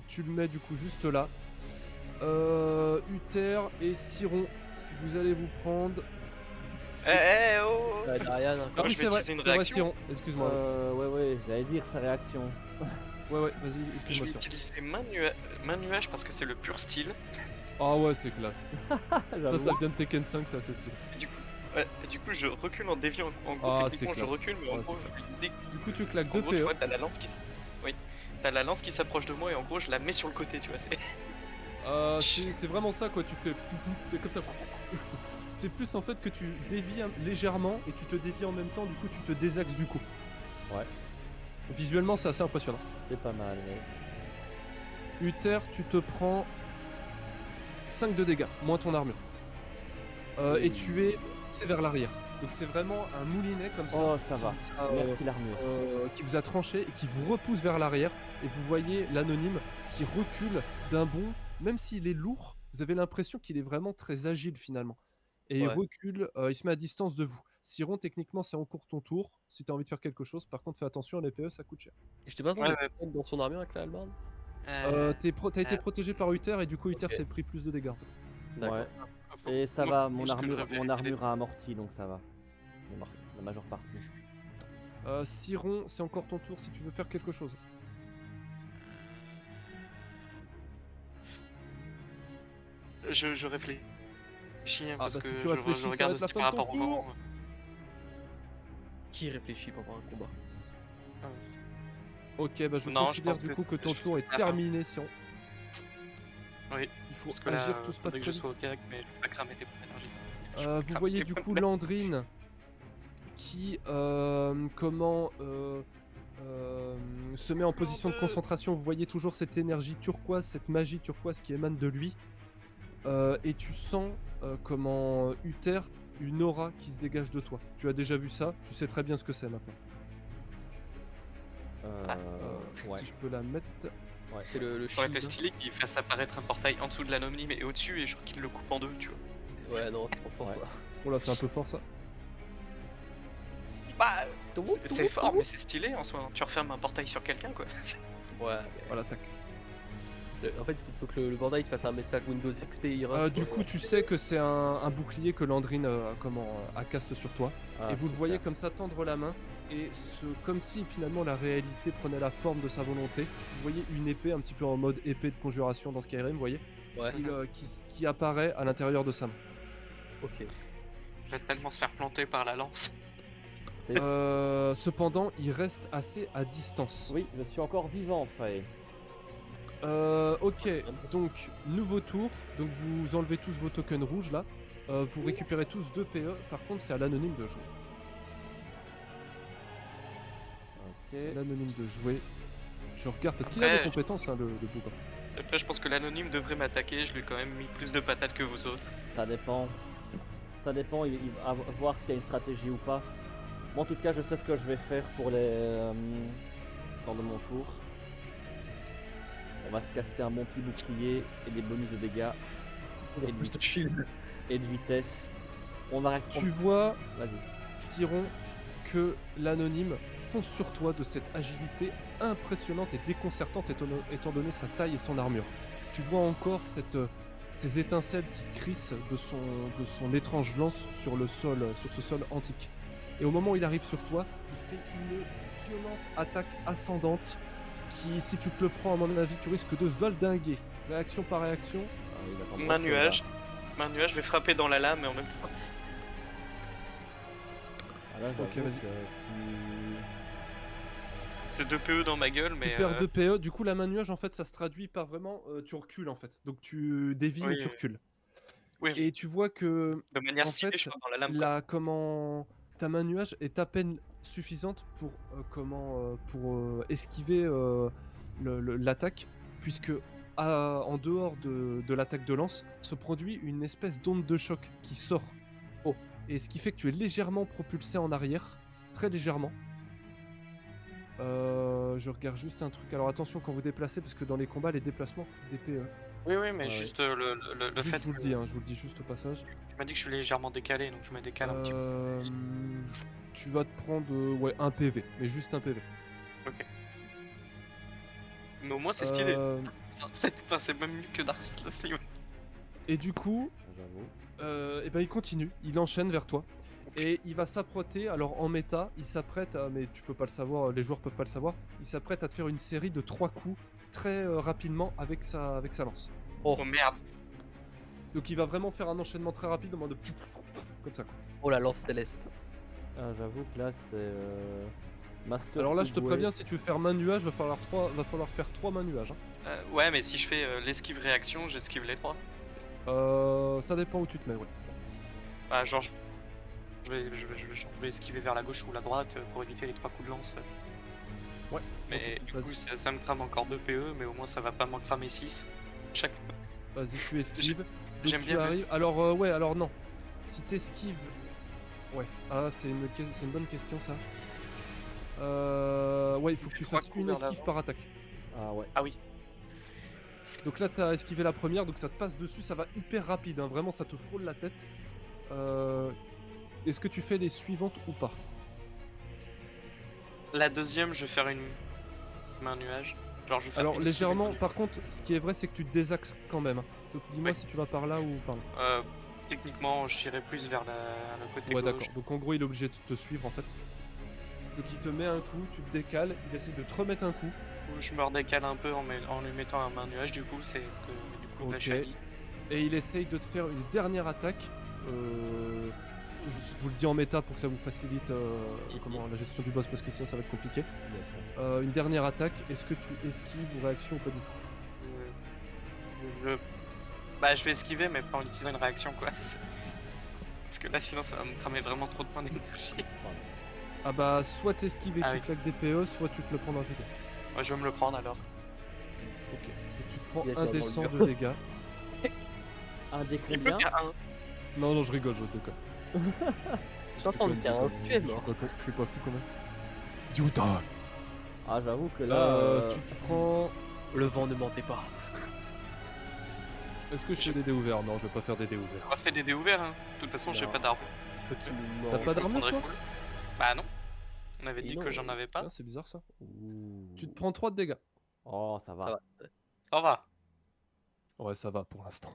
Speaker 1: Tu le mets du coup juste là. Uther et Siron, vous allez vous prendre.
Speaker 2: Oh
Speaker 4: Darian.
Speaker 2: Non,
Speaker 1: Ah oui,
Speaker 2: je vais
Speaker 1: c'est vrai,
Speaker 2: utiliser une
Speaker 1: c'est vrai,
Speaker 2: réaction.
Speaker 1: Siron. Excuse-moi.
Speaker 3: Ouais, j'allais dire sa réaction.
Speaker 1: Ouais, vas-y,
Speaker 2: Je
Speaker 1: excuse-moi.
Speaker 2: vais
Speaker 1: Siron.
Speaker 2: utiliser main nuage parce que c'est le pur style.
Speaker 1: Ah ouais, c'est classe.
Speaker 3: J'avoue.
Speaker 1: Ça vient de Tekken 5, c'est assez stylé.
Speaker 2: Et du coup, je recule en déviant. En gros,
Speaker 1: Ah,
Speaker 2: techniquement,
Speaker 1: c'est
Speaker 2: je
Speaker 1: classe.
Speaker 2: recule, mais en
Speaker 1: Ouais,
Speaker 2: gros,
Speaker 1: c'est
Speaker 2: je lui dé-
Speaker 1: Du coup, tu claques
Speaker 2: en
Speaker 1: 2
Speaker 2: gros, tu
Speaker 1: PE.
Speaker 2: vois, t'as la lance qui. Oui. T'as la lance qui s'approche de moi et en gros, je la mets sur le côté, tu vois.
Speaker 1: C'est vraiment ça quoi, tu fais t'es comme ça. C'est plus en fait que tu dévies légèrement et tu te dévies en même temps, du coup tu te désaxes du coup.
Speaker 3: Ouais.
Speaker 1: Visuellement c'est assez impressionnant.
Speaker 3: C'est pas mal, ouais.
Speaker 1: Uther, tu te prends 5 de dégâts, moins ton armure. Et tu es poussé vers l'arrière. Donc c'est vraiment un moulinet comme ça.
Speaker 3: Oh, ça va.
Speaker 1: Euh,
Speaker 3: Merci l'armure.
Speaker 1: qui vous a tranché et qui vous repousse vers l'arrière. Et vous voyez l'anonyme qui recule d'un bond, même s'il est lourd, vous avez l'impression qu'il est vraiment très agile finalement. Et il
Speaker 4: Ouais.
Speaker 1: recule, il se met à distance de vous. Siron, techniquement, c'est en cours ton tour, si tu as envie de faire quelque chose. Par contre, fais attention, les PE, ça coûte cher.
Speaker 4: Je t'ai pas
Speaker 2: Ouais,
Speaker 4: senti stock dans son armure avec la hallebarde.
Speaker 1: T'as été protégé par Uther et du coup, Uther
Speaker 4: Ok.
Speaker 1: s'est pris plus de dégâts. En fait.
Speaker 3: Ouais. Et ça va, mon armure a amorti, donc ça va. La majeure partie.
Speaker 1: Siron, c'est encore ton tour si tu veux faire quelque chose.
Speaker 2: Je réfléchis hein, parce
Speaker 1: bah,
Speaker 2: que
Speaker 1: si tu
Speaker 2: je
Speaker 1: réfléchis, ça va
Speaker 2: regarde
Speaker 1: être la
Speaker 2: aussi
Speaker 1: fin
Speaker 2: par
Speaker 1: de ton
Speaker 2: rapport au
Speaker 1: tour.
Speaker 2: moment.
Speaker 4: Qui réfléchit pendant un combat?
Speaker 1: Ok, bah je
Speaker 2: Non, je
Speaker 1: considère
Speaker 2: pense
Speaker 1: du
Speaker 2: que-
Speaker 1: coup que ton
Speaker 2: je pense
Speaker 1: tour
Speaker 2: que
Speaker 1: est
Speaker 2: c'est la fin.
Speaker 1: terminé, Siron.
Speaker 2: Oui,
Speaker 1: Parce qu'il faut
Speaker 2: parce que là,
Speaker 1: agir, tout se passe
Speaker 2: faudrait que
Speaker 1: très
Speaker 2: je
Speaker 1: vite.
Speaker 2: sois au gag, mais je vais pas cramer des points d'énergie. Je vais
Speaker 1: Vous
Speaker 2: cramer
Speaker 1: voyez
Speaker 2: des
Speaker 1: du
Speaker 2: points
Speaker 1: coup
Speaker 2: d'énergie.
Speaker 1: Landrine qui se met en position de concentration. Vous voyez toujours cette énergie turquoise, cette magie turquoise qui émane de lui. Et tu sens Uther, une aura qui se dégage de toi. Tu as déjà vu ça, tu sais très bien ce que c'est maintenant.
Speaker 3: Ouais.
Speaker 1: Si je peux la mettre.
Speaker 3: Ouais.
Speaker 4: C'est le
Speaker 2: Ça aurait été
Speaker 4: shield.
Speaker 2: stylé qu'il fasse apparaître un portail en dessous de l'anonyme et au-dessus et genre qu'il le coupe en deux, tu vois.
Speaker 4: Ouais, non, c'est trop fort
Speaker 3: Ouais.
Speaker 4: ça.
Speaker 1: Oh là, c'est un peu fort ça.
Speaker 2: Bah,
Speaker 4: Tout
Speaker 2: c'est fort, mais c'est stylé en soi. Hein. Tu refermes un portail sur quelqu'un, quoi.
Speaker 4: Ouais,
Speaker 1: Voilà, tac.
Speaker 4: en fait, il faut que le portail te fasse un message Windows XP error.
Speaker 1: Du coup, tu sais que c'est un bouclier que Landrine a caste sur toi.
Speaker 3: Ah,
Speaker 1: Et vous le
Speaker 3: super.
Speaker 1: voyez comme ça tendre la main. Et comme si finalement la réalité prenait la forme de sa volonté. Vous voyez une épée un petit peu en mode épée de conjuration dans Skyrim, vous voyez,
Speaker 4: Ouais,
Speaker 1: qui apparaît à l'intérieur de sa main.
Speaker 4: ok.
Speaker 2: Je vais tellement se faire planter par la lance.
Speaker 3: C'est-
Speaker 1: Cependant, il reste assez à distance.
Speaker 3: Oui, je suis encore vivant, Faye.
Speaker 1: Ok, donc nouveau tour. Donc vous enlevez tous vos tokens rouges là. Vous récupérez tous 2 PE. Par contre, c'est à l'anonyme de jouer.
Speaker 3: Ok.
Speaker 1: C'est à l'anonyme de jouer. Je regarde parce qu'il a
Speaker 2: Après,
Speaker 1: des compétences, hein, le bougre.
Speaker 2: Après, je pense que l'anonyme devrait m'attaquer. Je lui ai quand même mis plus de patates que vous autres.
Speaker 3: Ça dépend. Ça dépend, il va voir s'il y a une stratégie ou pas. Moi, en tout cas, je sais ce que je vais faire pour lors de mon tour. On va se caster un bon petit bouclier et des bonus de dégâts
Speaker 4: Et plus de shield.
Speaker 3: et de vitesse. On va
Speaker 1: Tu vois,
Speaker 3: Vas-y.
Speaker 1: Siron, que l'anonyme fonce sur toi de cette agilité impressionnante et déconcertante étant donné sa taille et son armure. Tu vois encore ces étincelles qui crissent de son étrange lance sur ce sol antique. Et au moment où il arrive sur toi, il fait une violente attaque ascendante qui, si tu te le prends à mon avis, tu risques de valdinguer. Réaction par réaction.
Speaker 3: Ah, il attend
Speaker 2: Main
Speaker 3: pas
Speaker 2: nuage.
Speaker 3: chaud,
Speaker 2: Main nuage, je vais frapper dans la lame mais en même temps.
Speaker 3: là. Ah, là, j'avoue
Speaker 1: Ok, vas-y.
Speaker 3: que
Speaker 2: C'est 2 PE dans ma gueule, mais.
Speaker 1: Tu perds 2 PE, du coup la main nuage en fait ça se traduit par vraiment tu recules en fait. Donc tu dévies mais
Speaker 2: Oui,
Speaker 1: tu
Speaker 2: oui.
Speaker 1: recules.
Speaker 2: Oui,
Speaker 1: Et tu vois que
Speaker 2: de manière
Speaker 1: en
Speaker 2: stylée,
Speaker 1: fait,
Speaker 2: je crois, dans la lame. Quoi.
Speaker 1: ta main nuage est à peine suffisante pour esquiver l'attaque, puisque en dehors de l'attaque de lance se produit une espèce d'onde de choc qui sort.
Speaker 4: Oh.
Speaker 1: Et ce qui fait que tu es légèrement propulsé en arrière, très légèrement. Je regarde juste un truc. Alors attention quand vous déplacez, parce que dans les combats, les déplacements coûtent des PE.
Speaker 2: Oui, oui, mais
Speaker 3: Ouais.
Speaker 2: juste le
Speaker 1: Juste,
Speaker 2: fait
Speaker 1: je vous le
Speaker 2: que
Speaker 1: dis, hein, je vous le dis juste au passage.
Speaker 2: tu m'as dit que je suis légèrement décalé, donc je me décale un petit peu.
Speaker 1: Tu vas te prendre un PV, mais juste un PV.
Speaker 2: Mais au moins, c'est stylé.
Speaker 1: Euh,
Speaker 2: C'est même mieux que Dark Souls à ce niveau.
Speaker 1: et du coup,
Speaker 3: j'avoue.
Speaker 1: et ben il continue, il enchaîne vers toi. Et il va s'apprêter, alors en méta, il s'apprête à, mais tu peux pas le savoir, les joueurs peuvent pas le savoir, il s'apprête à te faire une série de 3 coups très rapidement avec sa lance.
Speaker 2: Oh merde.
Speaker 1: Donc il va vraiment faire un enchaînement très rapide en mode comme ça quoi.
Speaker 4: Oh la lance céleste.
Speaker 3: Ah, j'avoue que là, c'est. Master.
Speaker 1: Alors là je te
Speaker 3: Oogway.
Speaker 1: préviens, si tu veux faire main nuage, va falloir faire 3 mains nuages. Hein.
Speaker 2: Ouais, mais si je fais l'esquive réaction, j'esquive les 3.
Speaker 1: Ça dépend où tu te mets, ouais.
Speaker 2: Bah, genre, je vais esquiver vers la gauche ou la droite pour éviter les 3 coups de lance.
Speaker 1: Ouais.
Speaker 2: Mais
Speaker 1: ok,
Speaker 2: du
Speaker 1: vas-y.
Speaker 2: coup, ça me crame encore 2 PE, mais au moins ça va pas m'en cramer 6. Chaque.
Speaker 1: Vas-y, tu esquives. Donc
Speaker 2: J'aime
Speaker 1: tu
Speaker 2: bien le-
Speaker 1: arrives. Alors, ouais, alors non. Si t'esquives. Ouais, ah, c'est une bonne question ça. Ouais, il faut que tu
Speaker 2: Trois
Speaker 1: fasses
Speaker 2: coups
Speaker 1: une
Speaker 2: vers
Speaker 1: esquive
Speaker 2: l'avant.
Speaker 1: par attaque.
Speaker 3: Ah ouais.
Speaker 2: Ah oui.
Speaker 1: Donc là, t'as esquivé la première, donc ça te passe dessus, ça va hyper rapide, hein, vraiment, ça te frôle la tête. Est-ce que tu fais les suivantes ou pas?
Speaker 2: La deuxième, je vais faire une main nuage. Genre, je vais faire
Speaker 1: Alors,
Speaker 2: une esquive et
Speaker 1: légèrement,
Speaker 2: une-
Speaker 1: par contre, ce qui est vrai, c'est que tu te désaxes quand même. Hein. Donc dis-moi
Speaker 2: Ouais.
Speaker 1: si tu vas par là ou par là.
Speaker 2: Techniquement, j'irai plus vers le côté
Speaker 1: Ouais,
Speaker 2: gauche.
Speaker 1: d'accord. Donc en gros, il est obligé de te suivre en fait. Donc il te met un coup, tu te décales, il essaie de te remettre un coup.
Speaker 2: Je me redécale un peu en lui mettant un main nuage, du coup, c'est ce que du coup là, je suis à
Speaker 1: Ok.
Speaker 2: 10.
Speaker 1: Et il essaye de te faire une dernière attaque. Je vous le dis en méta pour que ça vous facilite la gestion du boss parce que sinon ça va être compliqué.
Speaker 3: Bien sûr.
Speaker 1: Une dernière attaque, est-ce que tu esquives ou réaction ou pas du tout?
Speaker 2: Bah, je vais esquiver, mais pas en utilisant une réaction, quoi. Parce que là, sinon, ça va me cramer vraiment trop de points d'énergie.
Speaker 1: Ah bah soit t'esquives et
Speaker 2: Ah
Speaker 1: tu
Speaker 2: oui.
Speaker 1: claques des PE, soit tu te le prends dans tes dés.
Speaker 2: Ouais, je vais me le prendre alors.
Speaker 1: Ok. Donc tu te prends
Speaker 4: Yes,
Speaker 1: un
Speaker 4: dans
Speaker 1: des
Speaker 4: le
Speaker 1: 100
Speaker 4: mur.
Speaker 1: de dégâts.
Speaker 3: Un des
Speaker 2: Il peut
Speaker 3: combien?
Speaker 2: faire un.
Speaker 1: Non, non, je rigole, je déconne.
Speaker 4: 75, tu es mort.
Speaker 1: Je suis pas fou quand même. Dis-moi.
Speaker 3: Ah, j'avoue que là.
Speaker 1: Tu te prends
Speaker 4: Le vent ne mentait pas.
Speaker 1: Est-ce que je fais des dés ouverts? Non, je vais pas faire des dés
Speaker 2: On
Speaker 1: ouverts.
Speaker 2: va faire des dés ouverts, hein. De toute façon, j'ai
Speaker 4: Non.
Speaker 2: pas d'arbre.
Speaker 4: Il faut qu'il nous
Speaker 1: T'as
Speaker 4: mange.
Speaker 1: pas
Speaker 2: Je
Speaker 1: d'armure,
Speaker 2: prendrai
Speaker 1: toi?
Speaker 2: full. Bah non. On avait
Speaker 4: Et
Speaker 2: dit
Speaker 4: non,
Speaker 2: que j'en avais pas.
Speaker 1: Tiens, c'est bizarre ça.
Speaker 3: Ouh.
Speaker 1: Tu te prends 3 de dégâts.
Speaker 3: Oh, ça va.
Speaker 4: Ça va.
Speaker 2: Ça va.
Speaker 1: Ouais, ça va pour l'instant.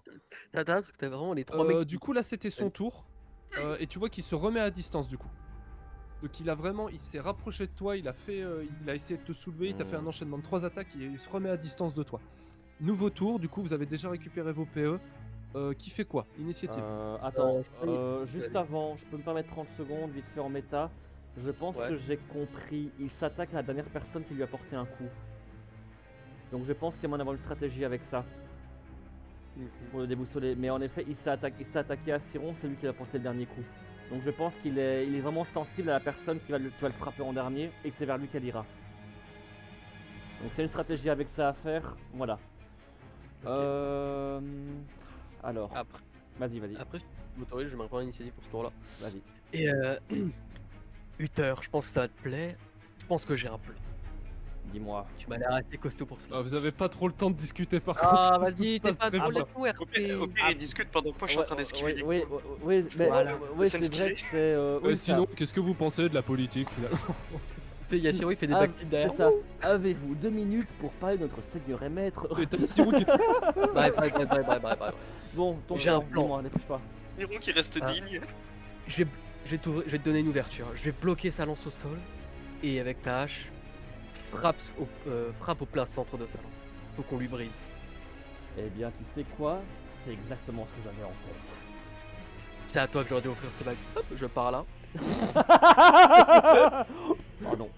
Speaker 4: T'as parce que t'as vraiment les 3 mecs.
Speaker 1: Du coup, là, c'était son tour. Et tu vois qu'il se remet à distance, du coup. Donc il s'est rapproché de toi, il a essayé de te soulever, il t'a fait un enchaînement de 3 attaques et il se remet à distance de toi. Nouveau tour, du coup, vous avez déjà récupéré vos PE. Qui fait quoi? Initiative.
Speaker 3: Attends,
Speaker 4: je peux-
Speaker 3: juste
Speaker 4: Vas-y.
Speaker 3: avant, je peux me permettre 30 secondes vite fait en méta. Je pense
Speaker 4: Ouais.
Speaker 3: que j'ai compris. Il s'attaque à la dernière personne qui lui a porté un coup. Donc je pense qu'il y a moyen d'avoir une stratégie avec ça pour le déboussoler. Mais en effet, il s'est attaqué à Siron, c'est lui qui lui a porté le dernier coup. Donc je pense qu'il est vraiment sensible à la personne qui va le frapper en dernier et que c'est vers lui qu'elle ira. Donc c'est une stratégie avec ça à faire. Voilà.
Speaker 4: Ok.
Speaker 3: Alors,
Speaker 4: Après,
Speaker 3: vas-y,
Speaker 4: après, je m'autorise, je vais me reprendre l'initiative pour ce tour-là.
Speaker 3: vas-y.
Speaker 4: Et Uther, je pense que ça va te plaire. Je pense que j'ai un plan.
Speaker 3: Dis-moi.
Speaker 4: Tu m'as l'air assez costaud pour ça.
Speaker 1: Ah, vous avez pas trop le temps de discuter par
Speaker 4: Ah,
Speaker 1: contre.
Speaker 4: vas-y,
Speaker 1: tout se
Speaker 4: t'es
Speaker 1: passe
Speaker 4: pas
Speaker 1: très
Speaker 4: trop
Speaker 1: vite.
Speaker 4: laisse-nous
Speaker 2: Au pire, il discute pendant que moi je suis en train d'esquiver les
Speaker 3: Oui,
Speaker 2: coups.
Speaker 3: oui, mais
Speaker 4: Voilà.
Speaker 3: c'est
Speaker 2: C'est
Speaker 3: vrai
Speaker 2: stylé.
Speaker 3: que c'est. oui, ça.
Speaker 1: Sinon, qu'est-ce que vous pensez de la politique finalement?
Speaker 4: Il y a Siro, il fait des
Speaker 3: Ah,
Speaker 4: backflips derrière.
Speaker 3: c'est ça. Avez-vous 2 minutes pour parler de notre seigneur et maître?
Speaker 1: Et t'as Sirou qui...
Speaker 4: Bref.
Speaker 3: Bon, ton
Speaker 4: J'ai un
Speaker 3: plan,
Speaker 4: plan.
Speaker 3: dis-moi, dépêche-toi.
Speaker 2: Niro qui reste
Speaker 4: Ah.
Speaker 2: digne.
Speaker 4: Je vais te donner une ouverture. Je vais bloquer sa lance au sol et avec ta hache, frappe au plein centre de sa lance. Faut qu'on lui brise.
Speaker 3: Eh bien, tu sais quoi? C'est exactement ce que j'avais en tête.
Speaker 4: C'est à toi que j'aurais dû offrir cette bague. Hop, je pars là.
Speaker 3: Pardon.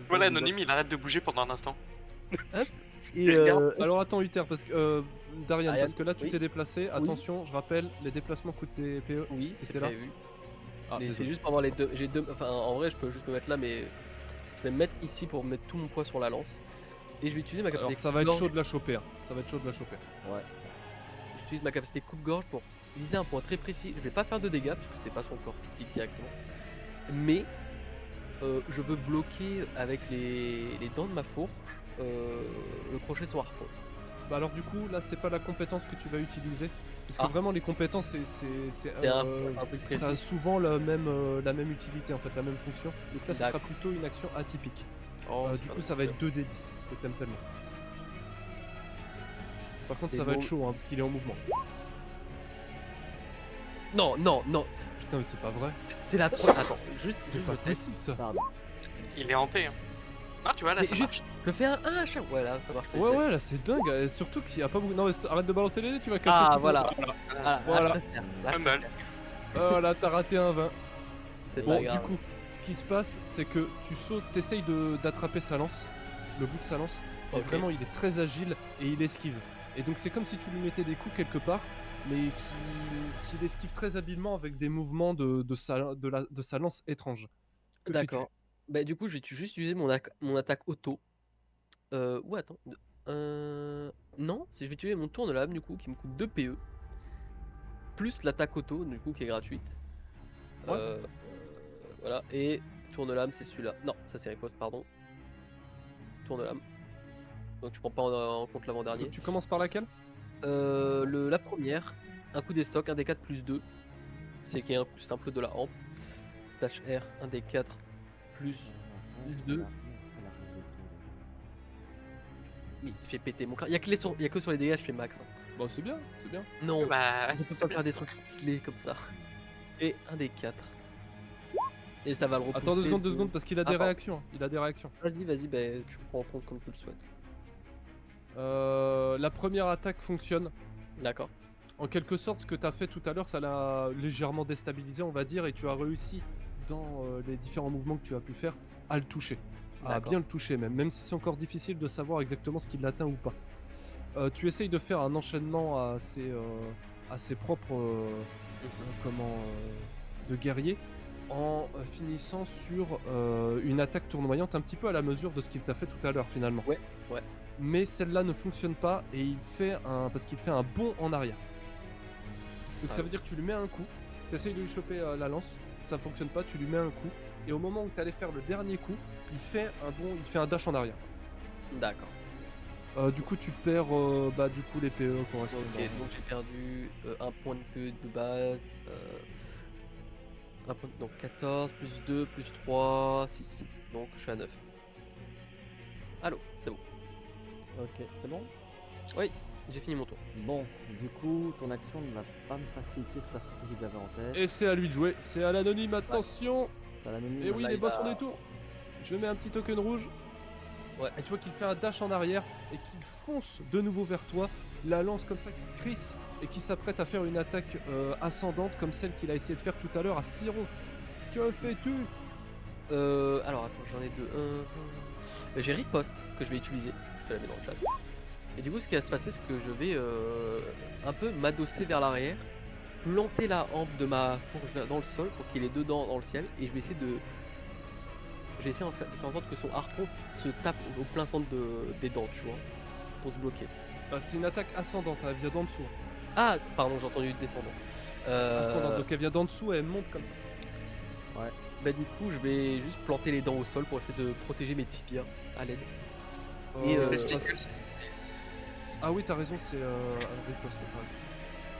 Speaker 2: Voilà, Anonyme, il arrête de bouger pendant un instant.
Speaker 4: Et
Speaker 2: Regarde.
Speaker 1: Alors attends, Uther, parce que... Darian,
Speaker 4: Ariane,
Speaker 1: parce que là tu
Speaker 4: oui.
Speaker 1: t'es déplacé. Attention, je rappelle, les déplacements coûtent des PE.
Speaker 4: oui, c'est
Speaker 1: C'était là.
Speaker 4: prévu.
Speaker 1: Ah,
Speaker 4: Mais c'est
Speaker 1: désolé.
Speaker 4: juste pour avoir les deux. J'ai deux. Enfin, en vrai, je peux juste me mettre là, mais je vais me mettre ici pour mettre tout mon poids sur la lance. Et je vais utiliser ma
Speaker 1: Alors
Speaker 4: capacité.
Speaker 1: ça va être
Speaker 4: coupe-gorge.
Speaker 1: chaud de la choper. Hein. Ça va être chaud de la choper.
Speaker 3: Ouais.
Speaker 4: J'utilise ma capacité coupe-gorge pour viser un point très précis. Je vais pas faire de dégâts puisque c'est pas son corps physique directement. Mais je veux bloquer avec les dents de ma fourche le crochet de son harpon.
Speaker 1: Bah alors du coup, là c'est pas la compétence que tu vas utiliser. Parce que
Speaker 4: Ah.
Speaker 1: vraiment les compétences, c'est
Speaker 4: C'est un truc
Speaker 1: ça a
Speaker 4: précis.
Speaker 1: souvent la même utilité en fait, la même fonction. Donc là ce sera
Speaker 4: D'accord.
Speaker 1: plutôt une action atypique.
Speaker 4: Oh, c'est
Speaker 1: Du
Speaker 4: pas
Speaker 1: coup
Speaker 4: bon.
Speaker 1: ça va être 2d10 que t'aimes tellement. Par contre
Speaker 4: Et
Speaker 1: ça va être
Speaker 4: bon-
Speaker 1: chaud hein, parce qu'il est en mouvement.
Speaker 4: Non, non, non.
Speaker 1: Putain mais c'est pas vrai.
Speaker 4: C'est la 3. Attends, juste
Speaker 1: C'est
Speaker 4: je
Speaker 1: pas
Speaker 4: le teste.
Speaker 1: possible ça.
Speaker 3: Pardon.
Speaker 2: Il est en paix. Hein. Ah, tu vois, là,
Speaker 4: Mais
Speaker 2: ça
Speaker 4: juste-
Speaker 2: marche.
Speaker 4: Je fais un à chaque. Ouais, là, ça marche.
Speaker 1: Ouais ouais là c'est dingue. Surtout qu'il y a pas beaucoup. Non mais arrête de balancer les dés, tu vas casser
Speaker 4: Ah,
Speaker 1: tout le-
Speaker 4: voilà.
Speaker 2: Voilà.
Speaker 4: Là,
Speaker 1: Voilà.
Speaker 4: je préfère. Là,
Speaker 2: Pas
Speaker 4: je
Speaker 2: mal.
Speaker 4: préfère.
Speaker 1: Oh là t'as raté un 20.
Speaker 4: C'est
Speaker 1: Bon
Speaker 4: pas
Speaker 1: du
Speaker 4: grave.
Speaker 1: coup, ce qui se passe c'est que tu sautes, t'essayes d'attraper sa lance, le bout de sa lance. Et
Speaker 4: Ok.
Speaker 1: vraiment, il est très agile et il esquive. Et donc, c'est comme si tu lui mettais des coups quelque part, mais qu'il esquive très habilement avec des mouvements de sa lance étrange. Que fais-tu?
Speaker 4: D'accord. Bah, du coup, je vais juste utiliser mon attaque auto. Ou attends. Non, si je vais utiliser mon tour de lame, du coup, qui me coûte 2 PE. Plus l'attaque auto, du coup, qui est gratuite.
Speaker 1: Ouais.
Speaker 4: Voilà. Et tour de lame, c'est celui-là. Non, ça c'est riposte, pardon. Tour de lame. Donc, je prends pas en compte l'avant-dernier.
Speaker 1: Tu commences par laquelle?
Speaker 4: La première, un coup des stocks, un des 4 plus 2. C'est qui est un plus simple de la hampe. Slash R, un des 4 plus 2. Il fait péter mon crâne. Il y a que sur les dégâts, je fais max. hein.
Speaker 1: Bah, c'est bien, c'est bien.
Speaker 4: Non,
Speaker 2: Bah,
Speaker 4: je peux
Speaker 2: c'est
Speaker 4: pas
Speaker 2: bien.
Speaker 4: faire des trucs stylés comme ça. Et un des 4. Et ça va le repousser.
Speaker 1: Attends 2
Speaker 4: de-
Speaker 1: secondes, parce qu'il a des
Speaker 4: pardon.
Speaker 1: réactions. Il a des réactions.
Speaker 4: Vas-y, ben, tu prends en compte comme tu le souhaites.
Speaker 1: La première attaque fonctionne.
Speaker 4: D'accord.
Speaker 1: En quelque sorte, ce que tu as fait tout à l'heure, ça l'a légèrement déstabilisé, on va dire, et tu as réussi, dans les différents mouvements que tu as pu faire, à le toucher. À
Speaker 4: D'accord.
Speaker 1: bien le toucher même si c'est encore difficile de savoir exactement ce qui l'atteint ou pas. Tu essayes de faire un enchaînement à ses propres de guerrier en finissant sur une attaque tournoyante un petit peu à la mesure de ce qu'il t'a fait tout à l'heure finalement.
Speaker 4: Ouais.
Speaker 1: Mais celle-là ne fonctionne pas et parce qu'il fait un bond en arrière. Donc
Speaker 4: Ah
Speaker 1: ça veut dire que tu lui mets un coup, tu essayes de lui choper la lance, ça fonctionne pas, tu lui mets un coup et au moment où tu allais faire le dernier coup, il fait un dash en arrière.
Speaker 4: D'accord.
Speaker 1: Du coup, tu perds du coup les PE correspondants.
Speaker 4: Ok, donc j'ai perdu un point de PE de base. Donc 14, plus 2, plus 3, 6. Donc je suis à 9. Allô, c'est bon.
Speaker 3: Ok, c'est bon.
Speaker 4: J'ai fini mon tour.
Speaker 3: Bon, du coup, ton action ne va pas me faciliter sur la stratégie que j'avais en tête.
Speaker 1: Et c'est à lui de jouer, c'est à l'anonyme, attention.
Speaker 3: Ça l'anonyme.
Speaker 1: Et oui,
Speaker 4: Là,
Speaker 1: il est
Speaker 4: il
Speaker 1: bas
Speaker 4: va-
Speaker 1: sur les tours. Je mets un petit token rouge.
Speaker 4: Ouais.
Speaker 1: Et tu vois qu'il fait un dash en arrière et qu'il fonce de nouveau vers toi. La lance comme ça qui crisse et qui s'apprête à faire une attaque ascendante comme celle qu'il a essayé de faire tout à l'heure à Siron. Que fais-tu?
Speaker 4: Alors attends, j'en ai deux. J'ai riposte que je vais utiliser. Je te la mets dans le chat. Et du coup, ce qui va se passer, c'est que je vais un peu m'adosser vers l'arrière, planter la hampe de ma fourche dans le sol pour qu'il ait deux dents dans le ciel, et je vais essayer de. Je vais essayer de faire en sorte que son harpon se tape au plein centre des dents, tu vois, pour se bloquer.
Speaker 1: C'est une attaque ascendante, elle vient d'en dessous.
Speaker 4: Ah, pardon, j'ai entendu descendant.
Speaker 1: Ascendante, donc elle vient d'en dessous et elle monte comme ça.
Speaker 4: Bah du coup, je vais juste planter les dents au sol pour essayer de protéger mes tibias à l'aide. Et,
Speaker 2: testicules.
Speaker 1: Ah oui, t'as raison, c'est riposte. t'as raison.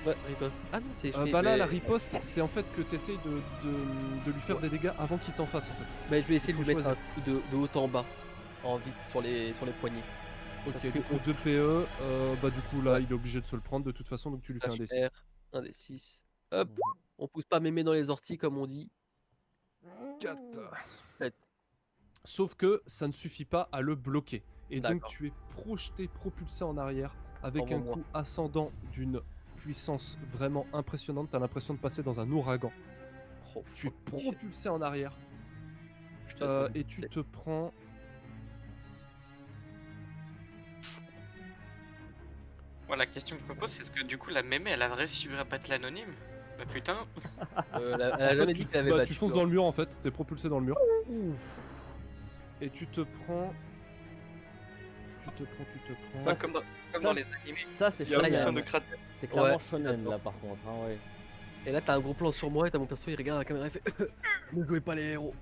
Speaker 4: Ouais, riposte. Ah non, c'est.
Speaker 1: Là, la riposte, c'est en fait que t'essayes de lui faire des dégâts avant qu'il t'en fasse en fait.
Speaker 4: Bah, je vais essayer de
Speaker 1: faut
Speaker 4: lui mettre
Speaker 1: choisir.
Speaker 4: un coup de haut en bas, en vite sur les poignets.
Speaker 1: Ok,
Speaker 4: Parce que-
Speaker 1: du coup 2 PE, du coup là il est obligé de se le prendre de toute façon, donc tu lui fais un
Speaker 4: Ça, je
Speaker 1: D6.
Speaker 4: perds un des 6. Hop, on pousse pas mémé dans les orties comme on dit.
Speaker 1: 4.
Speaker 4: Sept.
Speaker 1: Sauf que ça ne suffit pas à le bloquer. Et donc
Speaker 4: D'accord.
Speaker 1: tu es projeté, propulsé en arrière avec un
Speaker 4: Envoie-moi.
Speaker 1: coup ascendant d'une puissance vraiment impressionnante. T'as l'impression de passer dans un ouragan.
Speaker 4: Oh,
Speaker 1: Tu es
Speaker 4: fuck shit.
Speaker 1: propulsé en arrière
Speaker 4: Je te laisse me
Speaker 1: et tu
Speaker 4: laisser.
Speaker 1: te prends.
Speaker 2: Voilà, la question que je me pose, c'est est-ce que du coup la mémé elle a réussi à battre l'anonyme? Bah putain,
Speaker 4: Elle
Speaker 1: En
Speaker 4: a
Speaker 1: fait,
Speaker 4: jamais dit qu'elle avait
Speaker 1: tu
Speaker 4: battu.
Speaker 1: fonces
Speaker 4: hein.
Speaker 1: dans le mur en fait, t'es propulsé dans le mur.
Speaker 3: Ouf.
Speaker 1: Et tu te prends.
Speaker 3: Ça,
Speaker 2: pas comme
Speaker 3: ça-
Speaker 2: dans les animés.
Speaker 3: Ça, c'est
Speaker 2: Il y a un
Speaker 4: shonen.
Speaker 2: putain de cratère.
Speaker 3: C'est clairement
Speaker 4: Ouais.
Speaker 3: shonen là par contre. Hein, ouais.
Speaker 4: Et là, t'as un gros plan sur moi et t'as mon perso, il regarde la caméra et fait ne jouez pas les héros.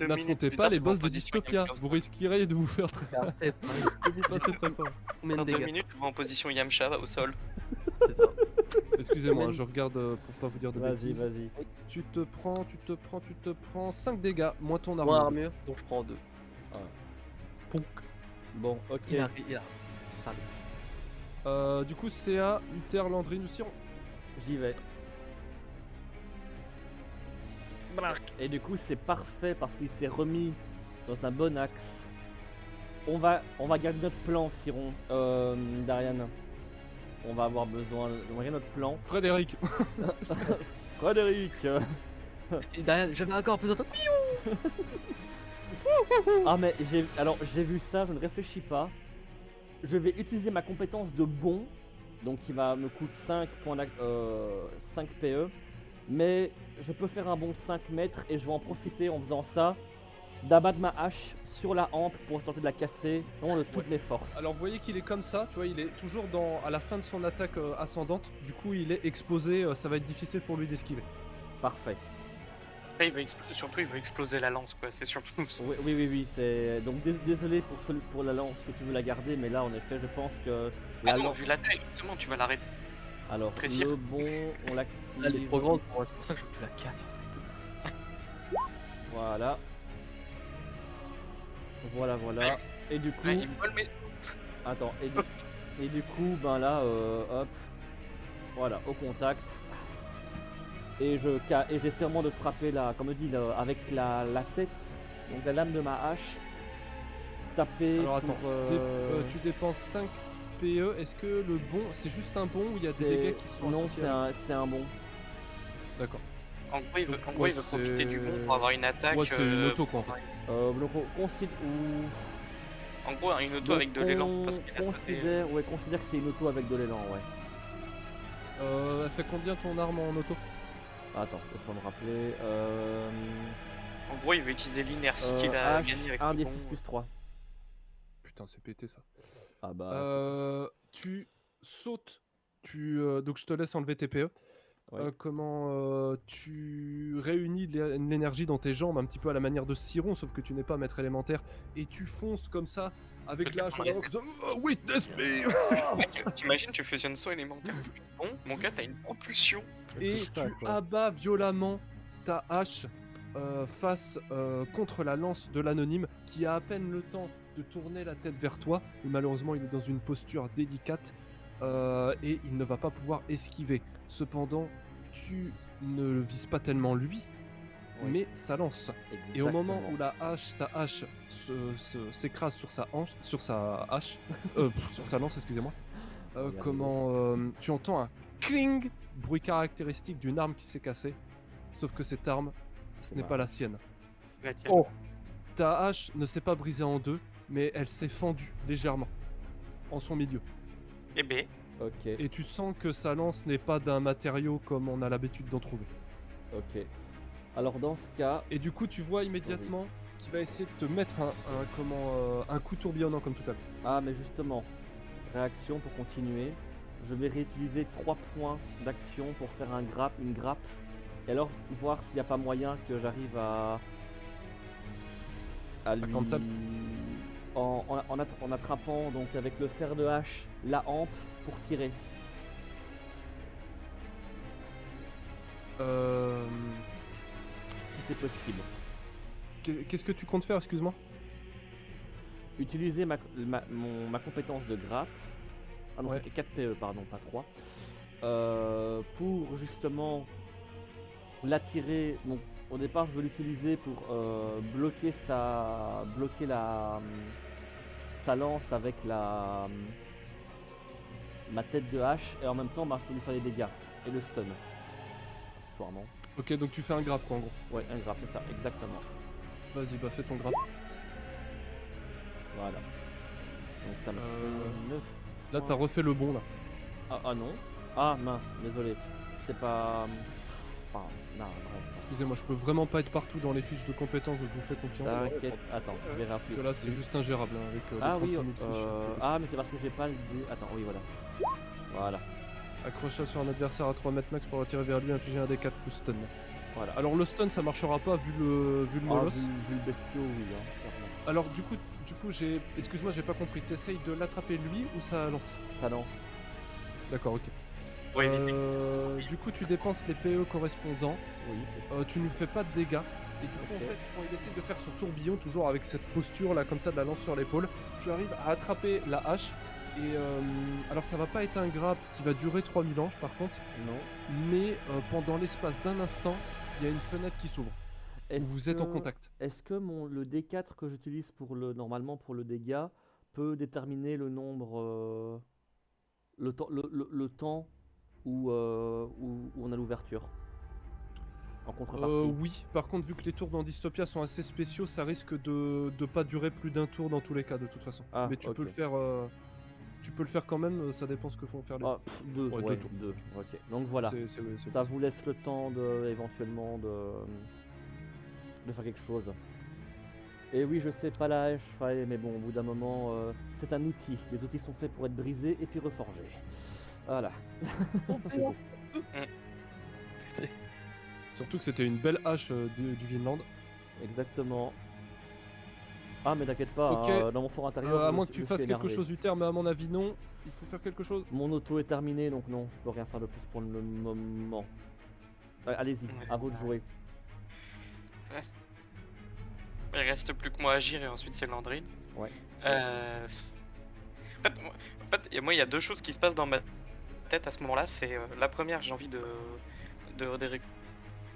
Speaker 1: N'affrontez pas les boss de Dystopia, vous risquerez de vous faire très
Speaker 4: La tête,
Speaker 1: de vous passer très fort.
Speaker 4: combien de
Speaker 2: Dans 2
Speaker 4: dégâts?
Speaker 2: minutes, je vois en position Yamcha au sol.
Speaker 4: C'est ça.
Speaker 1: Excusez-moi,
Speaker 4: Même-
Speaker 1: je regarde pour pas vous dire de
Speaker 3: Vas-y,
Speaker 1: bêtises.
Speaker 3: vas-y.
Speaker 1: Tu te prends 5 dégâts, moins ton armure.
Speaker 4: Moins armure, donc je prends 2. Ponk.
Speaker 3: Bon, ok.
Speaker 4: Il a. Sale.
Speaker 1: Du coup, c'est à Uther, Landrine ou Siron.
Speaker 3: J'y vais. Et du coup, c'est parfait parce qu'il s'est remis dans un bon axe. On va garder notre plan, Siron. Darian. On va avoir besoin. On va garder notre plan.
Speaker 1: Frédéric.
Speaker 3: Frédéric.
Speaker 4: Et derrière, j'avais encore plus d'entendre.
Speaker 3: Ah mais j'ai vu ça, je ne réfléchis pas. Je vais utiliser ma compétence de bond, donc qui va me coûter 5 PE, mais je peux faire un bond 5 mètres et je vais en profiter en faisant ça, d'abattre ma hache sur la hampe pour tenter de la casser, vraiment de toutes mes forces.
Speaker 1: Alors, vous voyez qu'il est comme ça, tu vois, il est toujours à la fin de son attaque ascendante. Du coup, il est exposé, ça va être difficile pour lui d'esquiver.
Speaker 3: Parfait.
Speaker 2: Après, surtout, il veut exploser la lance, quoi. C'est surtout.
Speaker 3: Oui, c'est... Donc désolé pour la lance que tu veux la garder, mais là en effet je pense que...
Speaker 2: Ah non, vu la taille, justement, tu vas l'arrêter.
Speaker 3: Alors,
Speaker 2: Précire.
Speaker 3: le bon, on l'active.
Speaker 4: Elle est trop grande pour moi, c'est pour ça que je veux que tu la casses en fait.
Speaker 3: Voilà. Voilà. Et du coup...
Speaker 2: Ouais, il vole mes.
Speaker 3: Attends, et du coup, ben là, hop, voilà, au contact. Et j'essaie vraiment de frapper là, comme on dit, là, avec la tête, donc la lame de ma hache. Taper
Speaker 1: Alors, attends,
Speaker 3: pour...
Speaker 1: tu dépenses 5 PE. Est-ce que le bon, c'est juste un bon ou il y a des
Speaker 3: c'est-
Speaker 1: dégâts qui sont
Speaker 3: Non,
Speaker 1: associés
Speaker 3: c'est un bon.
Speaker 1: D'accord.
Speaker 2: En gros, il veut,
Speaker 1: Donc,
Speaker 2: il veut profiter du bon pour avoir une attaque.
Speaker 1: Ouais, c'est une auto quoi en fait.
Speaker 3: Donc on considère...
Speaker 2: En gros, une auto avec de l'élan. Parce qu'il a
Speaker 3: considère que c'est une auto avec de l'élan, ouais.
Speaker 1: Elle fait combien ton arme en auto?
Speaker 3: Attends, laisse-moi me rappeler.
Speaker 2: En gros, il veut utiliser l'inertie qu'il a gagné avec
Speaker 3: 1
Speaker 2: le
Speaker 3: des
Speaker 2: bon.
Speaker 3: 6 plus 3.
Speaker 1: Putain, c'est pété ça.
Speaker 3: Ah bah...
Speaker 1: Tu sautes, donc je te laisse enlever tes PE.
Speaker 3: Ouais.
Speaker 1: Tu réunis l'énergie dans tes jambes un petit peu à la manière de Siron, sauf que tu n'es pas maître élémentaire, et tu fonces comme ça avec
Speaker 2: Ok,
Speaker 1: la hache en
Speaker 2: on va
Speaker 1: avant,
Speaker 2: essayer.
Speaker 1: oh, witness me.
Speaker 2: Mec, t'imagines, tu fusionnes saut élémentaire. Bon, mon gars, t'as une propulsion.
Speaker 1: Et
Speaker 3: C'est ça,
Speaker 1: tu
Speaker 3: quoi.
Speaker 1: abats violemment ta hache contre la lance de l'anonyme, qui a à peine le temps de tourner la tête vers toi, mais malheureusement il est dans une posture délicate et il ne va pas pouvoir esquiver. Cependant, tu ne le vises pas tellement lui,
Speaker 3: Oui.
Speaker 1: mais sa lance.
Speaker 3: Exactement.
Speaker 1: Et au moment où ta hache s'écrase sur sa hache, sur sa lance, excusez-moi,
Speaker 3: On va y arriver.
Speaker 1: tu entends un cling, bruit caractéristique d'une arme qui s'est cassée. Sauf que cette arme, ce n'est
Speaker 3: Bah.
Speaker 1: pas la sienne.
Speaker 2: Ouais, tiens.
Speaker 1: Oh, ta hache ne s'est pas brisée en deux, mais elle s'est fendue légèrement en son milieu.
Speaker 2: Eh ben,
Speaker 3: Ok,
Speaker 1: Et tu sens que sa lance n'est pas d'un matériau comme on a l'habitude d'en trouver.
Speaker 3: ok. Alors dans ce cas,
Speaker 1: Et du coup, tu vois immédiatement qu'il va essayer de te mettre un coup tourbillonnant comme tout à l'heure.
Speaker 3: ah mais justement, réaction pour continuer. Je vais réutiliser 3 points d'action pour faire une grappe. Et alors voir s'il n'y a pas moyen que j'arrive à lui...
Speaker 1: cancel.
Speaker 3: en attrapant donc avec le fer de hache la hampe pour tirer. Si c'est possible.
Speaker 1: Qu'est-ce que tu comptes faire, excuse-moi?
Speaker 3: Utiliser ma compétence de grappe. Ah non,
Speaker 1: Ouais.
Speaker 3: c'est 4 PE, pardon, pas 3. Pour justement l'attirer. Donc, au départ, je veux l'utiliser pour bloquer sa lance avec ma tête de hache. Et en même temps, je peux lui faire des dégâts. Et le stun. Accessoirement.
Speaker 1: Ok, donc tu fais un grappe quoi, en gros.
Speaker 3: Ouais, un grappe, c'est ça, exactement.
Speaker 1: Vas-y, bah fais ton grappe.
Speaker 3: Voilà. Donc ça me fait 9.
Speaker 1: Là, t'as refait le bon là.
Speaker 3: Ah non. Ah mince, désolé. C'était pas. Enfin, non, bref.
Speaker 1: Excusez-moi, je peux vraiment pas être partout dans les fiches de compétences, donc je vous fais confiance.
Speaker 3: T'inquiète, attends, je vais rappeler.
Speaker 1: Parce que là, c'est juste ingérable hein, avec les
Speaker 3: Ah
Speaker 1: 36
Speaker 3: oui,
Speaker 1: 000 fiches. c'est pas
Speaker 3: ah mais c'est parce que j'ai pas le dé. Attends, oui, voilà. Voilà,
Speaker 1: possible. Accroche-toi sur un adversaire à 3 mètres max pour l'attirer vers lui, infliger un D4 plus stun.
Speaker 3: voilà.
Speaker 1: Alors le stun ça marchera pas vu le
Speaker 3: Ah,
Speaker 1: molosse.
Speaker 3: vu le bestiau, oui, hein, clairement.
Speaker 1: Alors du coup j'ai... Excuse-moi, j'ai pas compris. T'essayes de l'attraper lui ou ça lance?
Speaker 3: Ça lance.
Speaker 1: D'accord, ok.
Speaker 2: ouais,
Speaker 1: Du coup tu dépenses les PE correspondants,
Speaker 3: Oui, c'est ça.
Speaker 1: tu ne fais pas de dégâts. Et du coup
Speaker 3: Ok.
Speaker 1: en fait quand il essaye de faire son tourbillon, toujours avec cette posture là comme ça de la lance sur l'épaule, tu arrives à attraper la hache. Et alors ça va pas être un grappe qui va durer 3000 ans par contre,
Speaker 3: Non.
Speaker 1: mais pendant l'espace d'un instant, il y a une fenêtre qui s'ouvre, où
Speaker 3: Est-ce
Speaker 1: vous êtes en
Speaker 3: que-
Speaker 1: contact.
Speaker 3: Est-ce que le D4 que j'utilise normalement pour le dégât peut déterminer le nombre, le temps où on a l'ouverture en contrepartie?
Speaker 1: Oui, par contre vu que les tours dans Dystopia sont assez spéciaux, ça risque de pas durer plus d'un tour dans tous les cas de toute façon.
Speaker 3: Ah,
Speaker 1: Mais tu peux
Speaker 3: ok.
Speaker 1: le faire quand même, ça dépend ce que font faire les
Speaker 3: Ah, deux,
Speaker 1: Ouais,
Speaker 3: ouais,
Speaker 1: deux tours.
Speaker 3: deux. Ok. Donc voilà.
Speaker 1: c'est
Speaker 3: Ça vous laisse le temps éventuellement de faire quelque chose. Et oui, je sais pas la hache, mais bon, au bout d'un moment, c'est un outil. Les outils sont faits pour être brisés et puis reforgés. Voilà. C'est beau.
Speaker 1: Surtout que c'était une belle hache du Vinland.
Speaker 3: Exactement. Ah, mais t'inquiète pas,
Speaker 1: Ok.
Speaker 3: hein, dans mon fort intérieur.
Speaker 1: À
Speaker 3: je
Speaker 1: moins
Speaker 3: me
Speaker 1: que
Speaker 3: suis-
Speaker 1: tu
Speaker 3: je
Speaker 1: fasses
Speaker 3: suis
Speaker 1: quelque
Speaker 3: énervé.
Speaker 1: chose du terme, mais à mon avis non. Il faut faire quelque chose.
Speaker 3: Mon auto est terminé, donc non, je peux rien faire de plus pour le moment. Allez-y, à vous de jouer.
Speaker 2: Il reste plus que moi à agir et ensuite c'est Landrine.
Speaker 3: Ouais.
Speaker 2: En fait, moi, il y a deux choses qui se passent dans ma tête à ce moment-là. C'est la première, j'ai envie de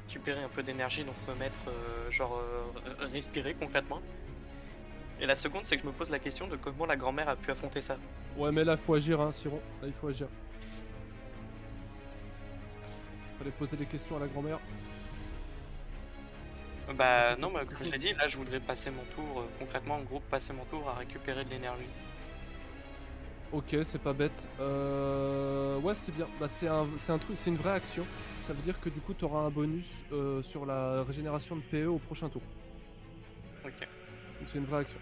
Speaker 2: récupérer un peu d'énergie, donc me mettre, respirer concrètement. Et la seconde, c'est que je me pose la question de comment la grand-mère a pu affronter ça.
Speaker 1: Ouais, mais là, faut agir, hein, Siron. Là, il faut agir. Fallait poser des questions à la grand-mère.
Speaker 2: Bah
Speaker 1: faut
Speaker 2: non,
Speaker 1: faire
Speaker 2: bah,
Speaker 1: quelque
Speaker 2: comme je l'ai dit, là, je voudrais passer mon tour, concrètement, en groupe, passer mon tour à récupérer de l'énergie.
Speaker 1: Ok, c'est pas bête. Ouais, c'est bien. Bah, c'est un truc, c'est une vraie action. Ça veut dire que du coup, t'auras un bonus sur la régénération de PE au prochain tour.
Speaker 2: Ok.
Speaker 1: Donc c'est une vraie action.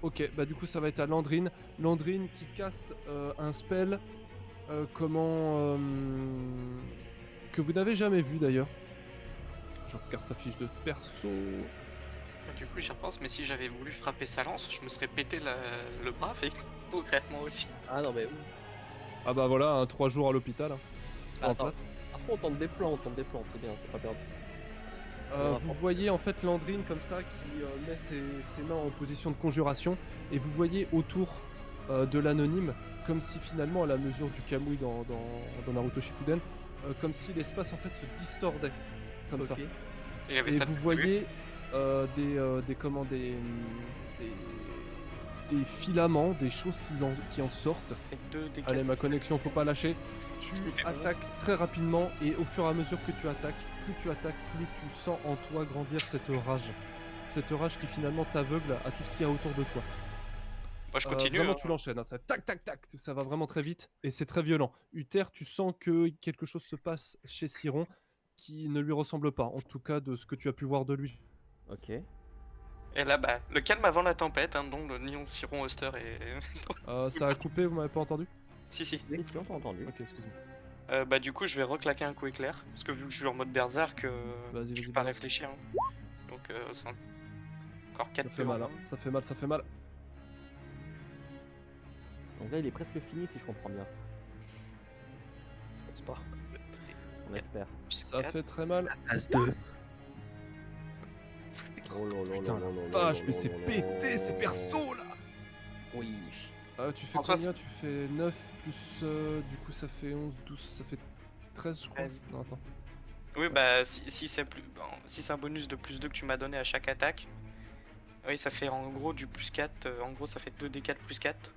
Speaker 1: Ok, bah du coup, ça va être à Landrine. Landrine qui caste un spell. que vous n'avez jamais vu d'ailleurs. Je regarde sa fiche de perso.
Speaker 2: Du coup, j'y repense, mais si j'avais voulu frapper sa lance, je me serais pété le bras, fait concrètement aussi.
Speaker 4: Ah non, mais.
Speaker 1: Ah bah voilà, 3 jours à l'hôpital.
Speaker 4: Ah,
Speaker 1: En
Speaker 4: attends.
Speaker 1: plâtre.
Speaker 4: Après, on tente des plans, c'est bien, c'est pas perdu.
Speaker 1: Vous voyez en fait Landrine comme ça qui met ses mains en position de conjuration et vous voyez autour de l'anonyme comme si finalement à la mesure du Kamui dans Naruto Shippuden comme si l'espace en fait se distordait comme ça.
Speaker 4: Ok.
Speaker 2: Il y avait
Speaker 1: Et
Speaker 2: ça
Speaker 1: vous
Speaker 2: depuis le début.
Speaker 1: voyez des filaments, des choses qui en sortent.
Speaker 2: Ça fait 2 des
Speaker 1: Allez,
Speaker 2: 4.
Speaker 1: ma connexion, faut pas lâcher. Tu
Speaker 2: Ça fait
Speaker 1: attaques très rapidement et au fur et à mesure que tu attaques, plus tu sens en toi grandir cette rage. Cette rage qui finalement t'aveugle à tout ce qu'il y a autour de toi.
Speaker 2: Moi, je continue.
Speaker 1: Vraiment,
Speaker 2: hein.
Speaker 1: tu l'enchaînes. Hein, ça tac, tac, tac. Ça va vraiment très vite et c'est très violent. Uther, tu sens que quelque chose se passe chez Siron qui ne lui ressemble pas. En tout cas, de ce que tu as pu voir de lui.
Speaker 3: Ok.
Speaker 2: Et là, bah, le calme avant la tempête, hein, dont le Nion, Siron, Oster et.
Speaker 1: Ça a coupé, vous m'avez pas entendu?
Speaker 2: Si, si.
Speaker 3: Oui, si, on t'a entendu.
Speaker 1: Ok, excuse-moi.
Speaker 2: Bah, du coup, je vais reclaquer un coup éclair. Parce que vu que je suis en mode berserk,
Speaker 1: Vas-y,
Speaker 2: je
Speaker 1: vas-y,
Speaker 2: peux pas
Speaker 1: balance.
Speaker 2: réfléchir. hein. Donc, c'est encore
Speaker 1: Ça
Speaker 2: 4
Speaker 1: fait mal, hein. Ça fait mal, ça fait mal.
Speaker 3: Donc là, il est presque fini si je comprends bien.
Speaker 4: Je pense pas.
Speaker 3: On espère.
Speaker 1: Ça fait très mal.
Speaker 4: As 2.
Speaker 3: Oh là là
Speaker 1: Putain,
Speaker 3: là là
Speaker 1: la
Speaker 3: là
Speaker 1: vache,
Speaker 3: là
Speaker 1: mais
Speaker 3: là
Speaker 1: c'est
Speaker 3: là
Speaker 1: pété
Speaker 3: là
Speaker 1: ces
Speaker 3: là
Speaker 1: persos là.
Speaker 4: Oui.
Speaker 1: Tu fais
Speaker 2: François,
Speaker 1: combien? Tu fais 9 plus du coup ça fait 11, 12, ça fait 13 je crois.
Speaker 2: 13.
Speaker 1: Non attends.
Speaker 2: Oui, bah, si c'est si c'est un bonus de plus 2 que tu m'as donné à chaque attaque, oui, ça fait en gros du plus 4. En gros, ça fait 2d4 plus 4.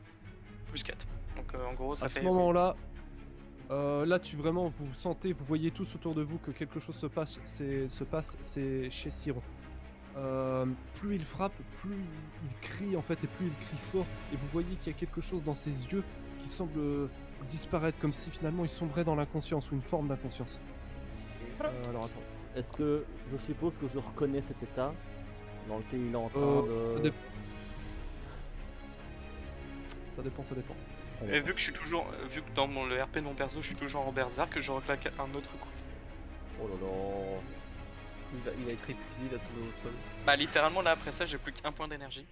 Speaker 2: Plus 4. Donc, en gros, ça
Speaker 1: À ce
Speaker 2: fait.
Speaker 1: moment-là, là tu vraiment vous sentez, vous voyez tous autour de vous que quelque chose se passe, c'est chez Siron. Plus il frappe, plus il crie en fait et plus il crie fort et vous voyez qu'il y a quelque chose dans ses yeux qui semble disparaître comme si finalement il sombrait dans l'inconscience ou une forme d'inconscience. Alors attends.
Speaker 3: Est-ce que je suppose que je reconnais cet état dans lequel il est en train
Speaker 1: Ça
Speaker 3: de.
Speaker 1: dépend. Ça dépend, ça dépend.
Speaker 2: Et vu que je suis toujours. Vu que dans le RP de mon perso, je suis toujours en berserk, je reclaque un autre coup.
Speaker 3: Oh là là.
Speaker 4: Il va être épuisé, il va tomber au sol.
Speaker 2: Bah, littéralement, là, après ça, j'ai plus qu'un point d'énergie.